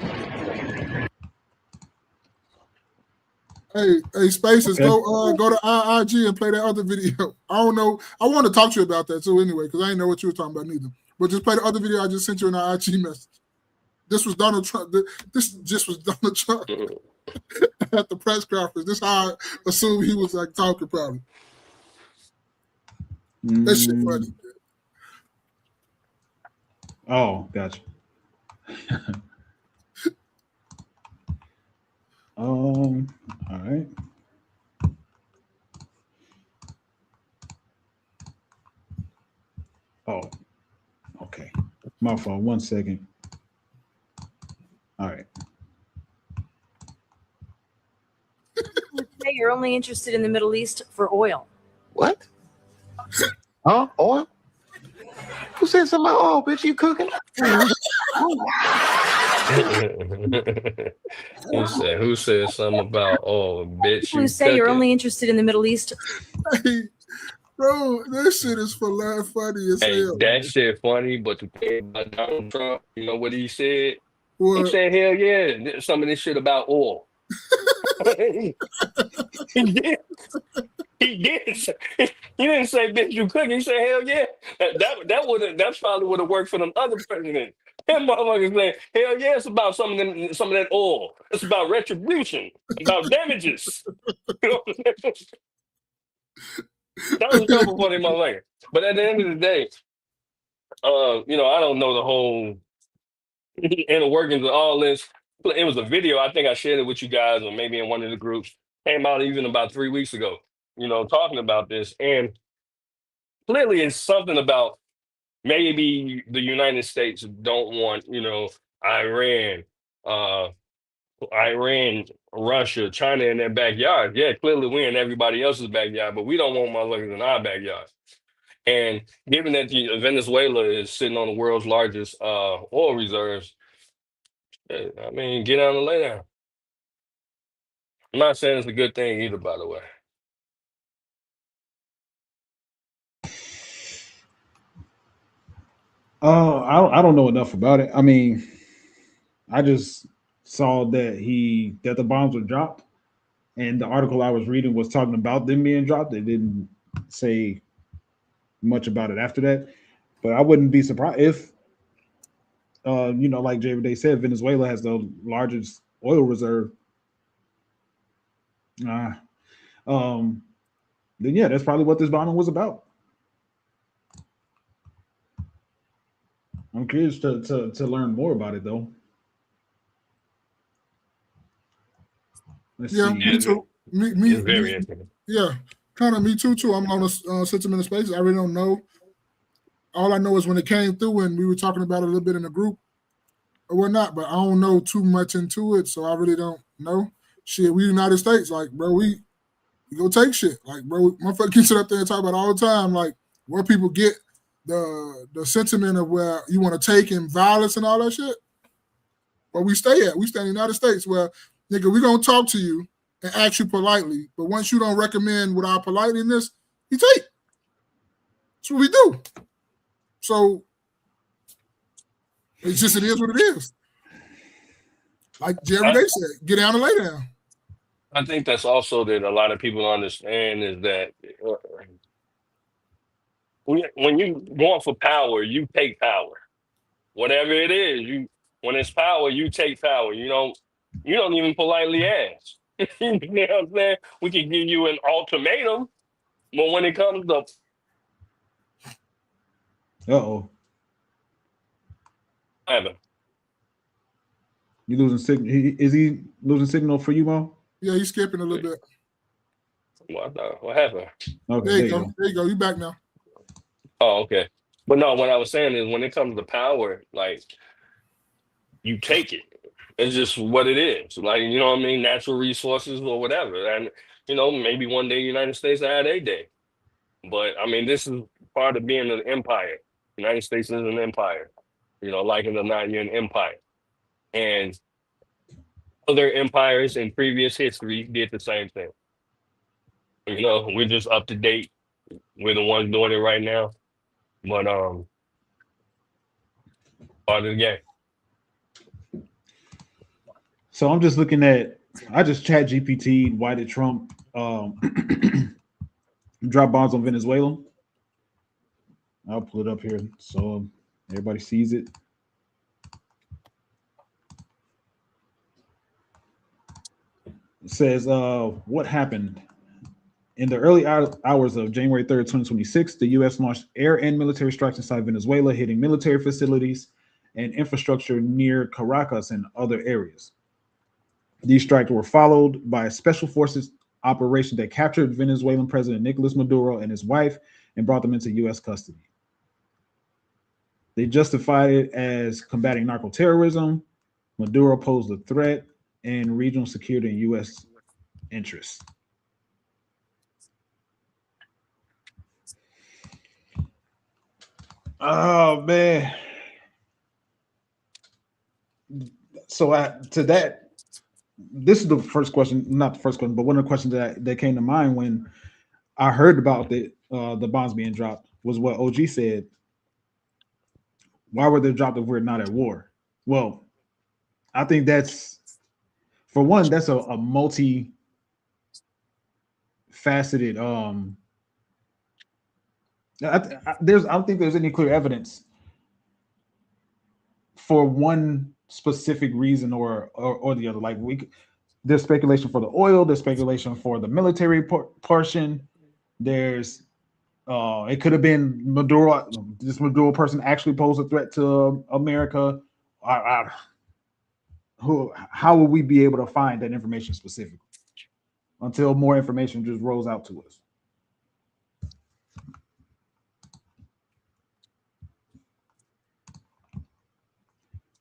Hey, Spaces, Okay. go to IIG and play that other video. I don't know. I want to talk to you about that too anyway, because I didn't know what you were talking about neither. But just play the other video I just sent you in our IG message. This was Donald Trump. This just was Donald Trump at the press conference. This how I assume he was like talking probably. That shit funny. Oh, gotcha. All right. Oh, okay. My fault. 1 second. All right. Say you're only interested in the Middle East for oil. What? Huh? Oil? Who said something about oil, bitch? You cooking? Who said something about, oh, bitch, People you who say you're cooking? only interested in the Middle East. Hey, bro, that shit is for laugh funny as Hey, hell. that shit funny, but the thing about Donald Trump, you know what he said? What? He said, hell yeah, some of this shit about oil. He did. He did. He didn't say, bitch, you cooking. He said, hell yeah. That probably would have worked for them other presidents. Them motherfuckers saying, hell yeah, it's about some of that oil. It's about retribution, about damages. You know what I'm saying? That was double funny, motherfucker. But at the end of the day, you know, I don't know the whole inner workings of all this. It was a video. I think I shared it with you guys, or maybe in one of the groups. Came out even about 3 weeks ago. You know, talking about this, and clearly it's something about maybe the United States don't want, you know, Iran, uh, Russia, China in their backyard. Yeah, clearly we're in everybody else's backyard, but we don't want motherfuckers in our backyard. And given that Venezuela is sitting on the world's largest oil reserves, I mean, get down and lay down. I'm not saying it's a good thing either, by the way. I don't know enough about it. I mean, I just saw that the bombs were dropped, and the article I was reading was talking about them being dropped. They didn't say much about it after that, but I wouldn't be surprised if, you know, like Jay Day said, Venezuela has the largest oil reserve. Then yeah, that's probably what this bombing was about. I'm curious to learn more about it though. Let's Yeah, see. me too. It's very interesting. Yeah, kind of me too. I'm on a sentiment space. I really don't know. All I know is when it came through and we were talking about it a little bit in the group or whatnot, but I don't know too much into it, so I really don't know. Shit, we United States, like, bro, we go take shit. Like, bro, motherfucker can sit up there and talk about it all the time, like where people get the sentiment of where you want to take and violence and all that shit. Where we stay at. We stay in the United States where, nigga, we gonna talk to you and ask you politely, but once you don't recommend with our politeness, you take. That's what we do. So it's just, it is what it is. Like Jerry Day said, get down and lay down. I think that's also that a lot of people understand is that when you going for power, you take power. Whatever it is, when it's power, you take power. You don't even politely ask. You know what I'm saying? We can give you an ultimatum, but when it comes to Uh-oh. heaven, You losing signal? Is he losing signal for you, Mo? Yeah, he's skipping a little bit. what happened? Okay, There you go. There you go. You back now. Oh, okay. But no, what I was saying is when it comes to power, like you take it. It's just what it is. Like, you know what I mean? Natural resources or whatever. And, you know, maybe one day the United States will have a day. But I mean, this is part of being an empire. United States is an empire. You know, like it or not, you're an empire. And other empires in previous history did the same thing. You know, we're just up to date. We're the ones doing it right now. But part of the game. So I'm just looking at. I just chat GPT. Why did Trump drop bombs on Venezuela? I'll pull it up here so everybody sees it. It says, what happened? In the early hours of January 3rd, 2026, the U.S. launched air and military strikes inside Venezuela, hitting military facilities and infrastructure near Caracas and other areas. These strikes were followed by a special forces operation that captured Venezuelan President Nicolas Maduro and his wife and brought them into U.S. custody. They justified it as combating narco terrorism. Maduro posed a threat and regional security and U.S. interests. Oh man! So to that, this is the first question, not the first question, but one of the questions that came to mind when I heard about the bombs being dropped was what OG said. Why were they dropped if we're not at war? Well, I think that's, for one, that's a multi-faceted. I don't think there's any clear evidence for one specific reason or the other. Like there's speculation for the oil, there's speculation for the military portion. There's it could have been Maduro. This Maduro person actually posed a threat to America. How will we be able to find that information specifically until more information just rolls out to us?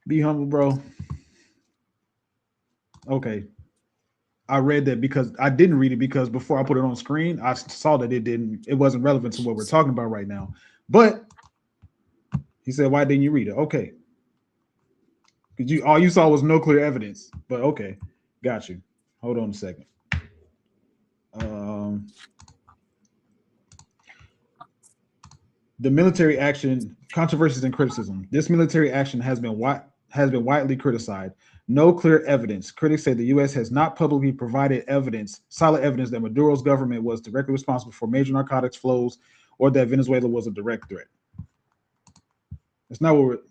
Be humble, bro. Okay. I read that because I didn't read it because before I put it on screen, I saw that it wasn't relevant to what we're talking about right now. But he said, why didn't you read it? Okay. Because all you saw was no clear evidence. But okay, got you. Hold on a second. The military action, controversies and criticism. This military action has been widely criticized. No clear evidence. Critics say the U.S. has not publicly provided solid evidence that Maduro's government was directly responsible for major narcotics flows or that Venezuela was a direct threat. That's not what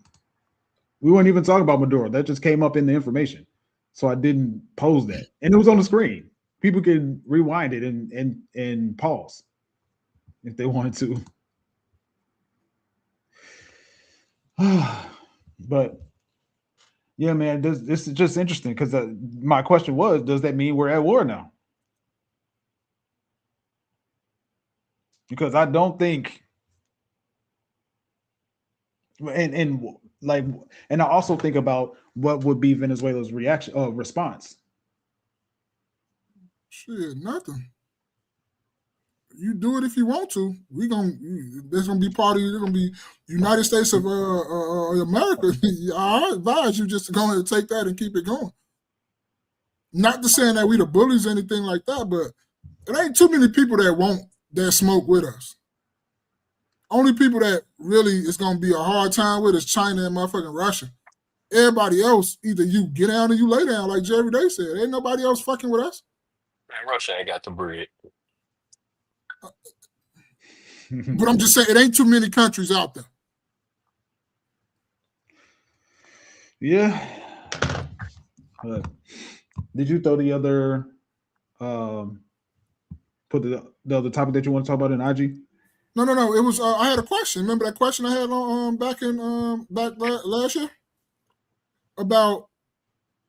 we weren't even talking about Maduro. That just came up in the information. So I didn't pose that. And it was on the screen. People can rewind it and pause if they wanted to. But yeah, man, this is just interesting because my question was, does that mean we're at war now? Because I don't think, and I also think about what would be Venezuela's response. Shit, nothing. You do it if you want to. There's gonna be part of you. There's gonna be United States of America. I advise you just to go ahead and take that and keep it going. Not to saying that we the bullies or anything like that, but it ain't too many people that smoke with us. Only people that really is gonna be a hard time with is China and motherfucking Russia. Everybody else, either you get down or you lay down, like Jerry Day said. Ain't nobody else fucking with us. Man, Russia ain't got the bread. But I'm just saying, it ain't too many countries out there. Yeah. Did you throw the other put the other topic that you want to talk about in IG? No. It was I had a question. Remember that question I had on back last year about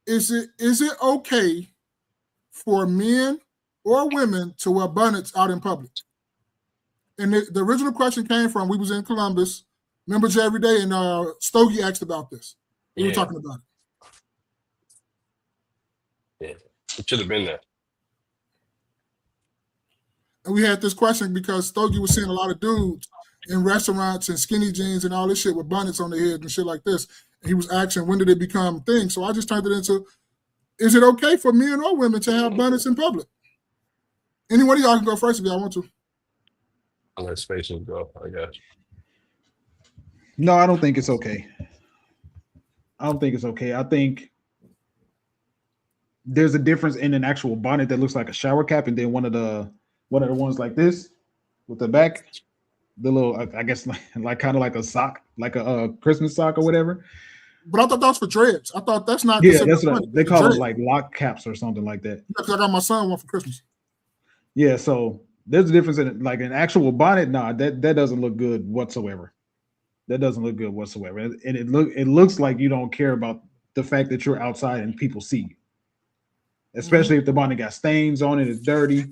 is it okay for men or women to wear bonnets out in public? And the original question came from, we was in Columbus, remember Every Day, and Stogie asked about this. We were talking about it. Yeah, it should have been there. And we had this question because Stogie was seeing a lot of dudes in restaurants and skinny jeans and all this shit with bonnets on their head and shit like this. And he was asking, when did it become a thing? So I just turned it into, is it okay for men or women to have bonnets in public? Any one of y'all can go first if y'all want to. I'll let Spaces go, I guess. No, I don't think it's okay. I think there's a difference in an actual bonnet that looks like a shower cap and then one of the ones like this with the back, the little, I guess like kind of like a sock, like a Christmas sock or whatever. But I thought that was for dreads. I thought that's not. Yeah, that's what they call it, like lock caps or something like that. Because I got my son one for Christmas. Yeah, so there's a difference in it. Like an actual bonnet, that doesn't look good whatsoever. That doesn't look good whatsoever. And it looks like you don't care about the fact that you're outside and people see you. Especially if the bonnet got stains on it, it's dirty,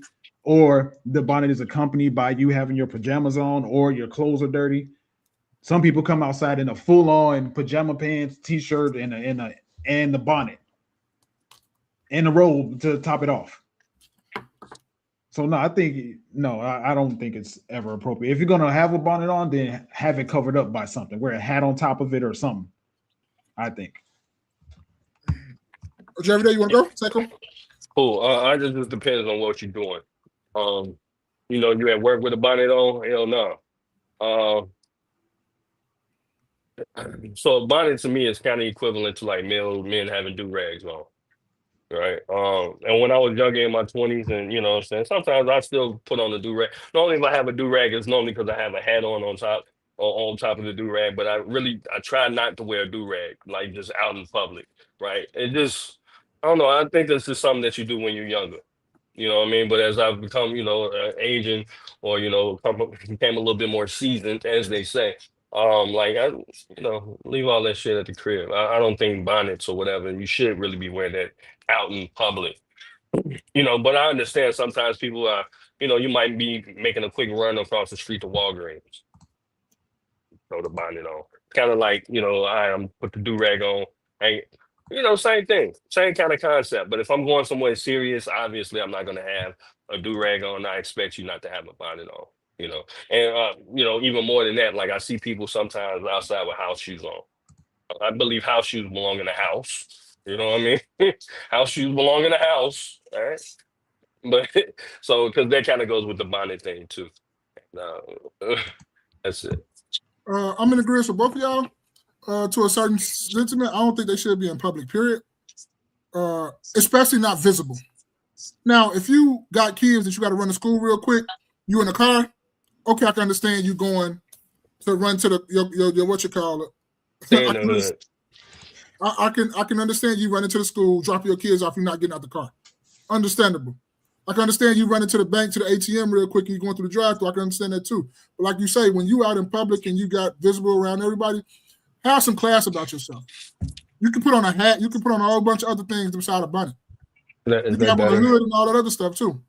or the bonnet is accompanied by you having your pajamas on, or your clothes are dirty. Some people come outside in a full-on pajama pants, t-shirt, and the bonnet, and the robe to top it off. So I don't think it's ever appropriate. If you're gonna have a bonnet on, then have it covered up by something. Wear a hat on top of it or something. I think. Every Day, you want to go? Psycho? Cool. I just depends on what you're doing. You at work with a bonnet on? Hell no. So a bonnet to me is kind of equivalent to like men having do-rags on. Right. And when I was younger in my 20s, and you know what I'm saying, sometimes I still put on the do-rag. Normally if I have a do-rag, it's normally because I have a hat on top of the do-rag, but I try not to wear a do-rag, like just out in public, right? It just, I don't know, I think that's just something that you do when you're younger. You know what I mean? But as I've become, aging or, became a little bit more seasoned, as they say, leave all that shit at the crib. I don't think bonnets or whatever, you should really be wearing that out in public. But I understand sometimes people are, you might be making a quick run across the street to Walgreens. Throw the bonnet on. Kind of like, I'm put the do-rag on. Hey, same thing, same kind of concept. But if I'm going somewhere serious, obviously I'm not going to have a do-rag on. I expect you not to have a bonnet on, and, even more than that, like I see people sometimes outside with house shoes on. I believe house shoes belong in the house. You know what I mean? House shoes belong in the house. All right. But so, because that kind of goes with the bonnet thing too. That's it. I'm in agreement with both of y'all to a certain sentiment. I don't think they should be in public, period. Especially not visible. Now, if you got kids that you got to run to school real quick, you in a car, okay, I can understand you going to run to your what you call it. I can understand you running to the school, drop your kids off, you're not getting out the car. Understandable. I can understand you running to the bank, to the ATM real quick, and you're going through the drive-thru. I can understand that too. But like you say, when you out in public and you got visible around everybody, have some class about yourself. You can put on a hat. You can put on a whole bunch of other things beside a bonnet. You can have on a hood and all that other stuff too.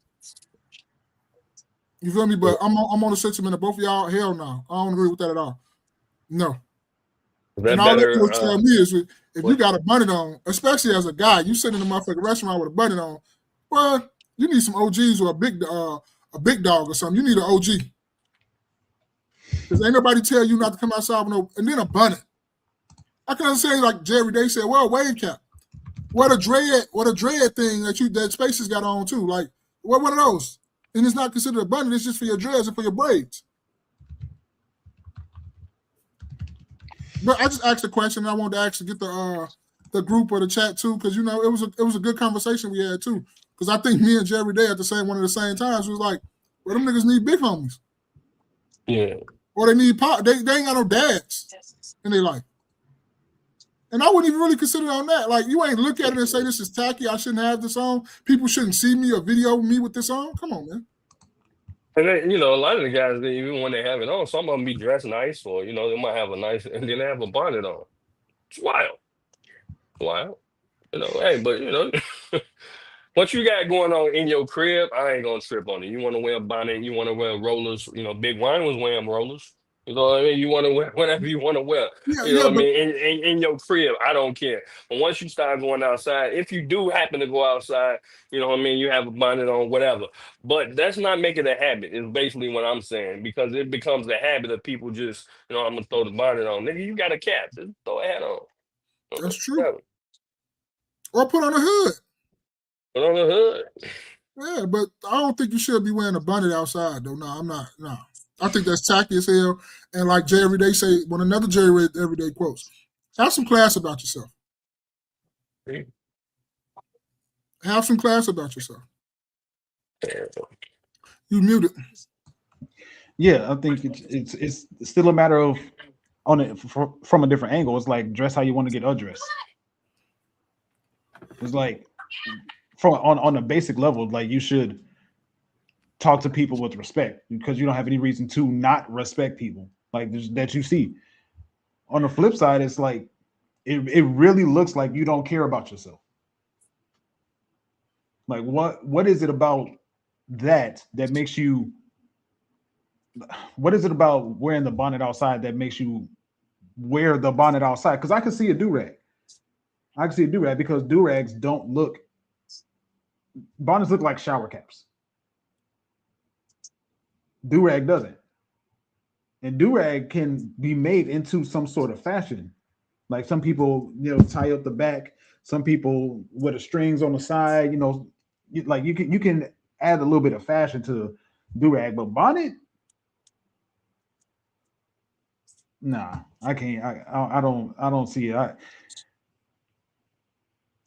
You feel me? But I'm on the sentiment of both of y'all. Hell no, I don't agree with that at all. No. And all that will tell me is if you got a bonnet on, especially as a guy, you sit in a motherfucking restaurant with a bonnet on, well, you need some OGs or a big dog or something. You need an OG. Because ain't nobody tell you not to come outside with and then a bonnet. I can understand like Jerry Day said, well, wave cap. What a dread thing that Spaces got on too. Like, what one of those? And it's not considered a bonnet, it's just for your dreads and for your braids. But I just asked a question, and I wanted to actually get the group or the chat too, because it was a good conversation we had too. Because I think me and Jerry Day at one of the same times was like, well, them niggas need big homies. Yeah. Or they need pop. They ain't got no dads in their life. And I wouldn't even really consider it on that. Like, you ain't look at it and say this is tacky. I shouldn't have this on. People shouldn't see me or video me with this on. Come on, man. And then, you know, a lot of the guys, even when they have it on, some of them be dressed nice, or you know, they might have a nice, and then they have a bonnet on. It's wild, wild. You know, hey, but you know, what you got going on in your crib, I ain't gonna trip on it. You want to wear a bonnet, you want to wear rollers. You know, Big Wine was wearing rollers. You know what I mean? You want to wear whatever you want to wear. Yeah, You know yeah, what I but mean? In your crib, I don't care. But once you start going outside, if you do happen to go outside, you know what I mean, you have a bonnet on, whatever. But that's not making a habit, is basically what I'm saying. Because it becomes a habit of people just, you know, I'm gonna throw the bonnet on. Nigga, you got a cap, just throw a hat on. that's true. Whatever. Or put on a hood. Put on the hood. Yeah, but I don't think you should be wearing a bonnet outside, though. No, I'm not. No. I think that's tacky as hell. And like Jay Everyday say, when another Jay Everyday quotes, have some class about yourself. Have some class about yourself. You muted. Yeah, I think it's still a matter of on it from a different angle. It's like dress how you want to get addressed. It's like from on a basic level, like you should talk to people with respect because you don't have any reason to not respect people like that you see. On the flip side, it's like it really looks like you don't care about yourself. Like what is it about that makes you? What is it about wearing the bonnet outside that makes you wear the bonnet outside? Because I can see a do-rag. I can see a do-rag because do-rags don't look. Bonnets look like shower caps. Do-rag doesn't. And do-rag can be made into some sort of fashion. Like some people, you know, tie up the back. Some people with the strings on the side. You know, like you can add a little bit of fashion to do-rag, but bonnet. Nah, I can't. I don't see it.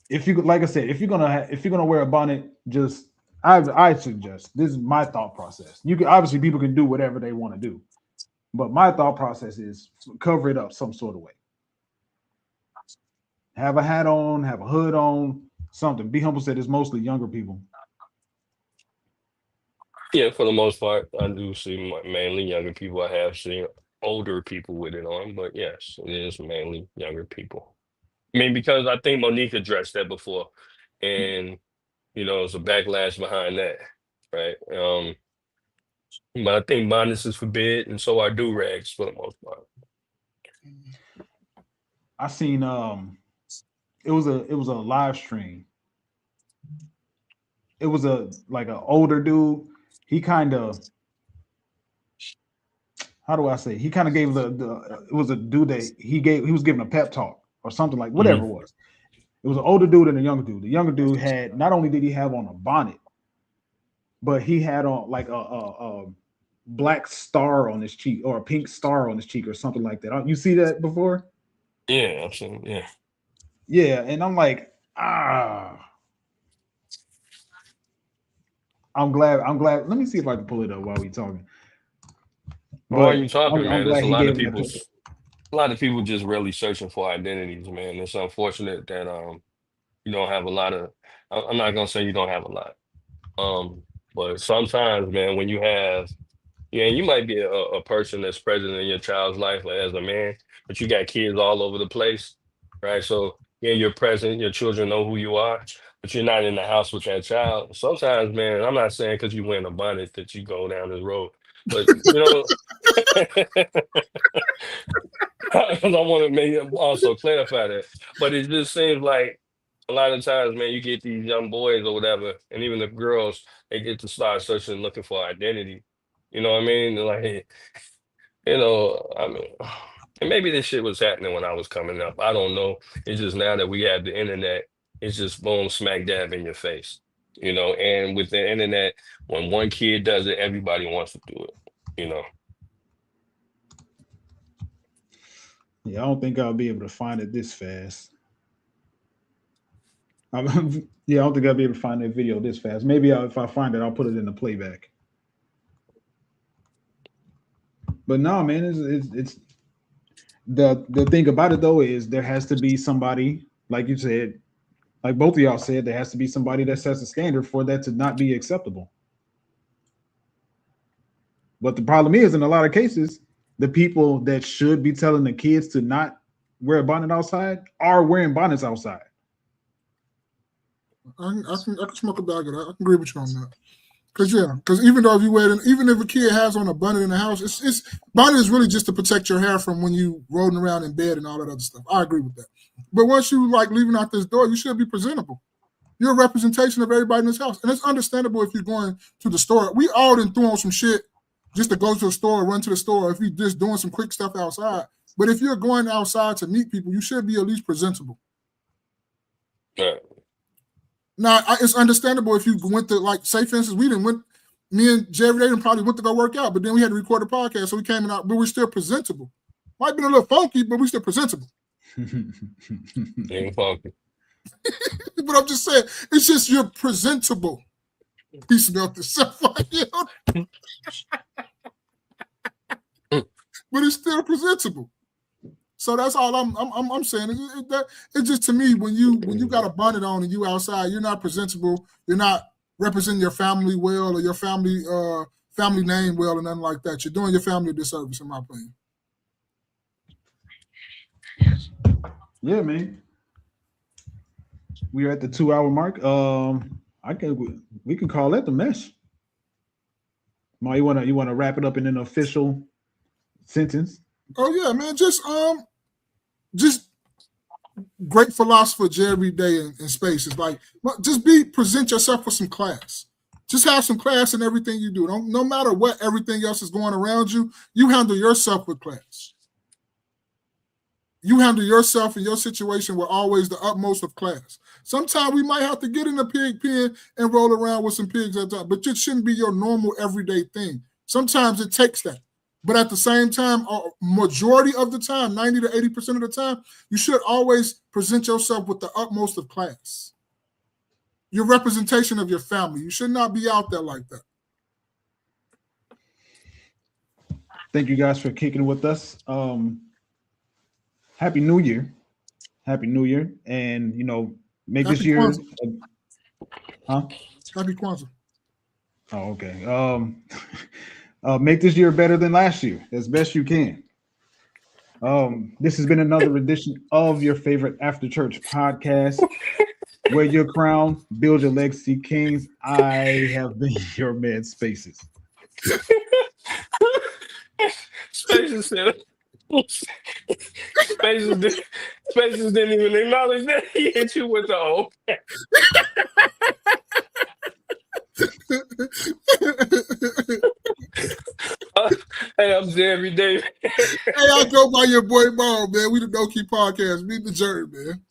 If you like I said, if you're gonna wear a bonnet, just I suggest this is my thought process. You can obviously people can do whatever they want to do, but my thought process is cover it up some sort of way. Have a hat on, have a hood on, something. Be Humble said it's mostly younger people. Yeah, for the most part, I do see mainly younger people. I have seen older people with it on, but yes, it is mainly younger people. I mean, because I think Monique addressed that before, and you know, it's a backlash behind that, right? But I think bonnets is forbid, and so are do rags for the most part. I seen it was a live stream. It was like an older dude. He kind of, how do I say? He kind of gave the it was a dude that he was giving a pep talk or something like whatever it was. It was an older dude and a younger dude. The younger dude had not only did he have on a bonnet, but he had on like a black star on his cheek or a pink star on his cheek or something like that. You see that before? Yeah, absolutely. Yeah. Yeah, and I'm like, I'm glad. Let me see if I can pull it up while we talking. While you talking, I'm man, there's glad a he lot of gave him people. A lot of people just really searching for identities, man. It's unfortunate that you don't have a lot of. I'm not gonna say you don't have a lot, but sometimes, man, when you have, yeah, you might be a person that's present in your child's life like, as a man, but you got kids all over the place, right? So yeah, you're present. Your children know who you are, but you're not in the house with that child. Sometimes, man, I'm not saying because you're wearing a bonnet that you go down this road, but you know. I want to maybe also clarify that, but it just seems like a lot of times, man, you get these young boys or whatever, and even the girls, they get to start searching, looking for identity. You know what I mean? Like, you know, I mean, and maybe this shit was happening when I was coming up. I don't know. It's just now that we have the internet, it's just boom, smack dab in your face. You know, and with the internet, when one kid does it, everybody wants to do it. You know. Yeah, I don't think I'll be able to find it this fast. I don't think I'll be able to find that video this fast. Maybe if I find it, I'll put it in the playback. But no, man, the thing about it though is there has to be somebody, like you said, like both of y'all said, there has to be somebody that sets a standard for that to not be acceptable. But the problem is, in a lot of cases, the people that should be telling the kids to not wear a bonnet outside are wearing bonnets outside. I can smoke a bag of that. I can agree with you on that. Because even though if you wear it, even if a kid has on a bonnet in the house, it's bonnet is really just to protect your hair from when you rolling around in bed and all that other stuff. I agree with that. But once you like leaving out this door, you should be presentable. You're a representation of everybody in this house. And it's understandable if you're going to the store. We all done threw on some shit just to go to the store, run to the store, if you're just doing some quick stuff outside. But if you're going outside to meet people, you should be at least presentable. Yeah. Now, it's understandable if you went to, like, say, for instance, me and Jerry, they probably went to go work out, but then we had to record a podcast, so we came out, but we're still presentable. Might have been a little funky, but we're still presentable. Ain't funky. But I'm just saying, it's just you're presentable. He smelled the stuff like you. But it's still presentable. So that's all I'm saying. It's just, to me, when you got a bonnet on and you outside, you're not presentable. You're not representing your family well or your family name well or nothing like that. You're doing your family a disservice, in my opinion. Yeah, man. We are at the 2-hour mark. We can call that the mesh. Ma, you wanna wrap it up in an official sentence? Oh yeah, man. Just great philosopher Jerry Day in space. It's like, just present yourself with some class. Just have some class in everything you do. No matter what everything else is going around you, you handle yourself with class. You handle yourself and your situation with always the utmost of class. Sometimes we might have to get in a pig pen and roll around with some pigs at the time, but it shouldn't be your normal everyday thing. Sometimes it takes that. But at the same time, majority of the time, 90 to 80% of the time, you should always present yourself with the utmost of class. Your representation of your family. You should not be out there like that. Thank you guys for kicking with us. Happy New Year. Happy New Year. And, make Happy this year. Kwanzaa. Huh? Happy Kwanzaa. Oh, okay. Make this year better than last year as best you can. This has been another edition of your favorite After Church podcast. Wear your crown, build your legacy, Kings. I have been your man, Spaces. Spaces said. Spaces didn't even acknowledge that he hit you with the O. Hey, I'm Jerry Day. Hey, I go by your boy Ball, man. We the No Key Podcast. Meet the Jerry, man.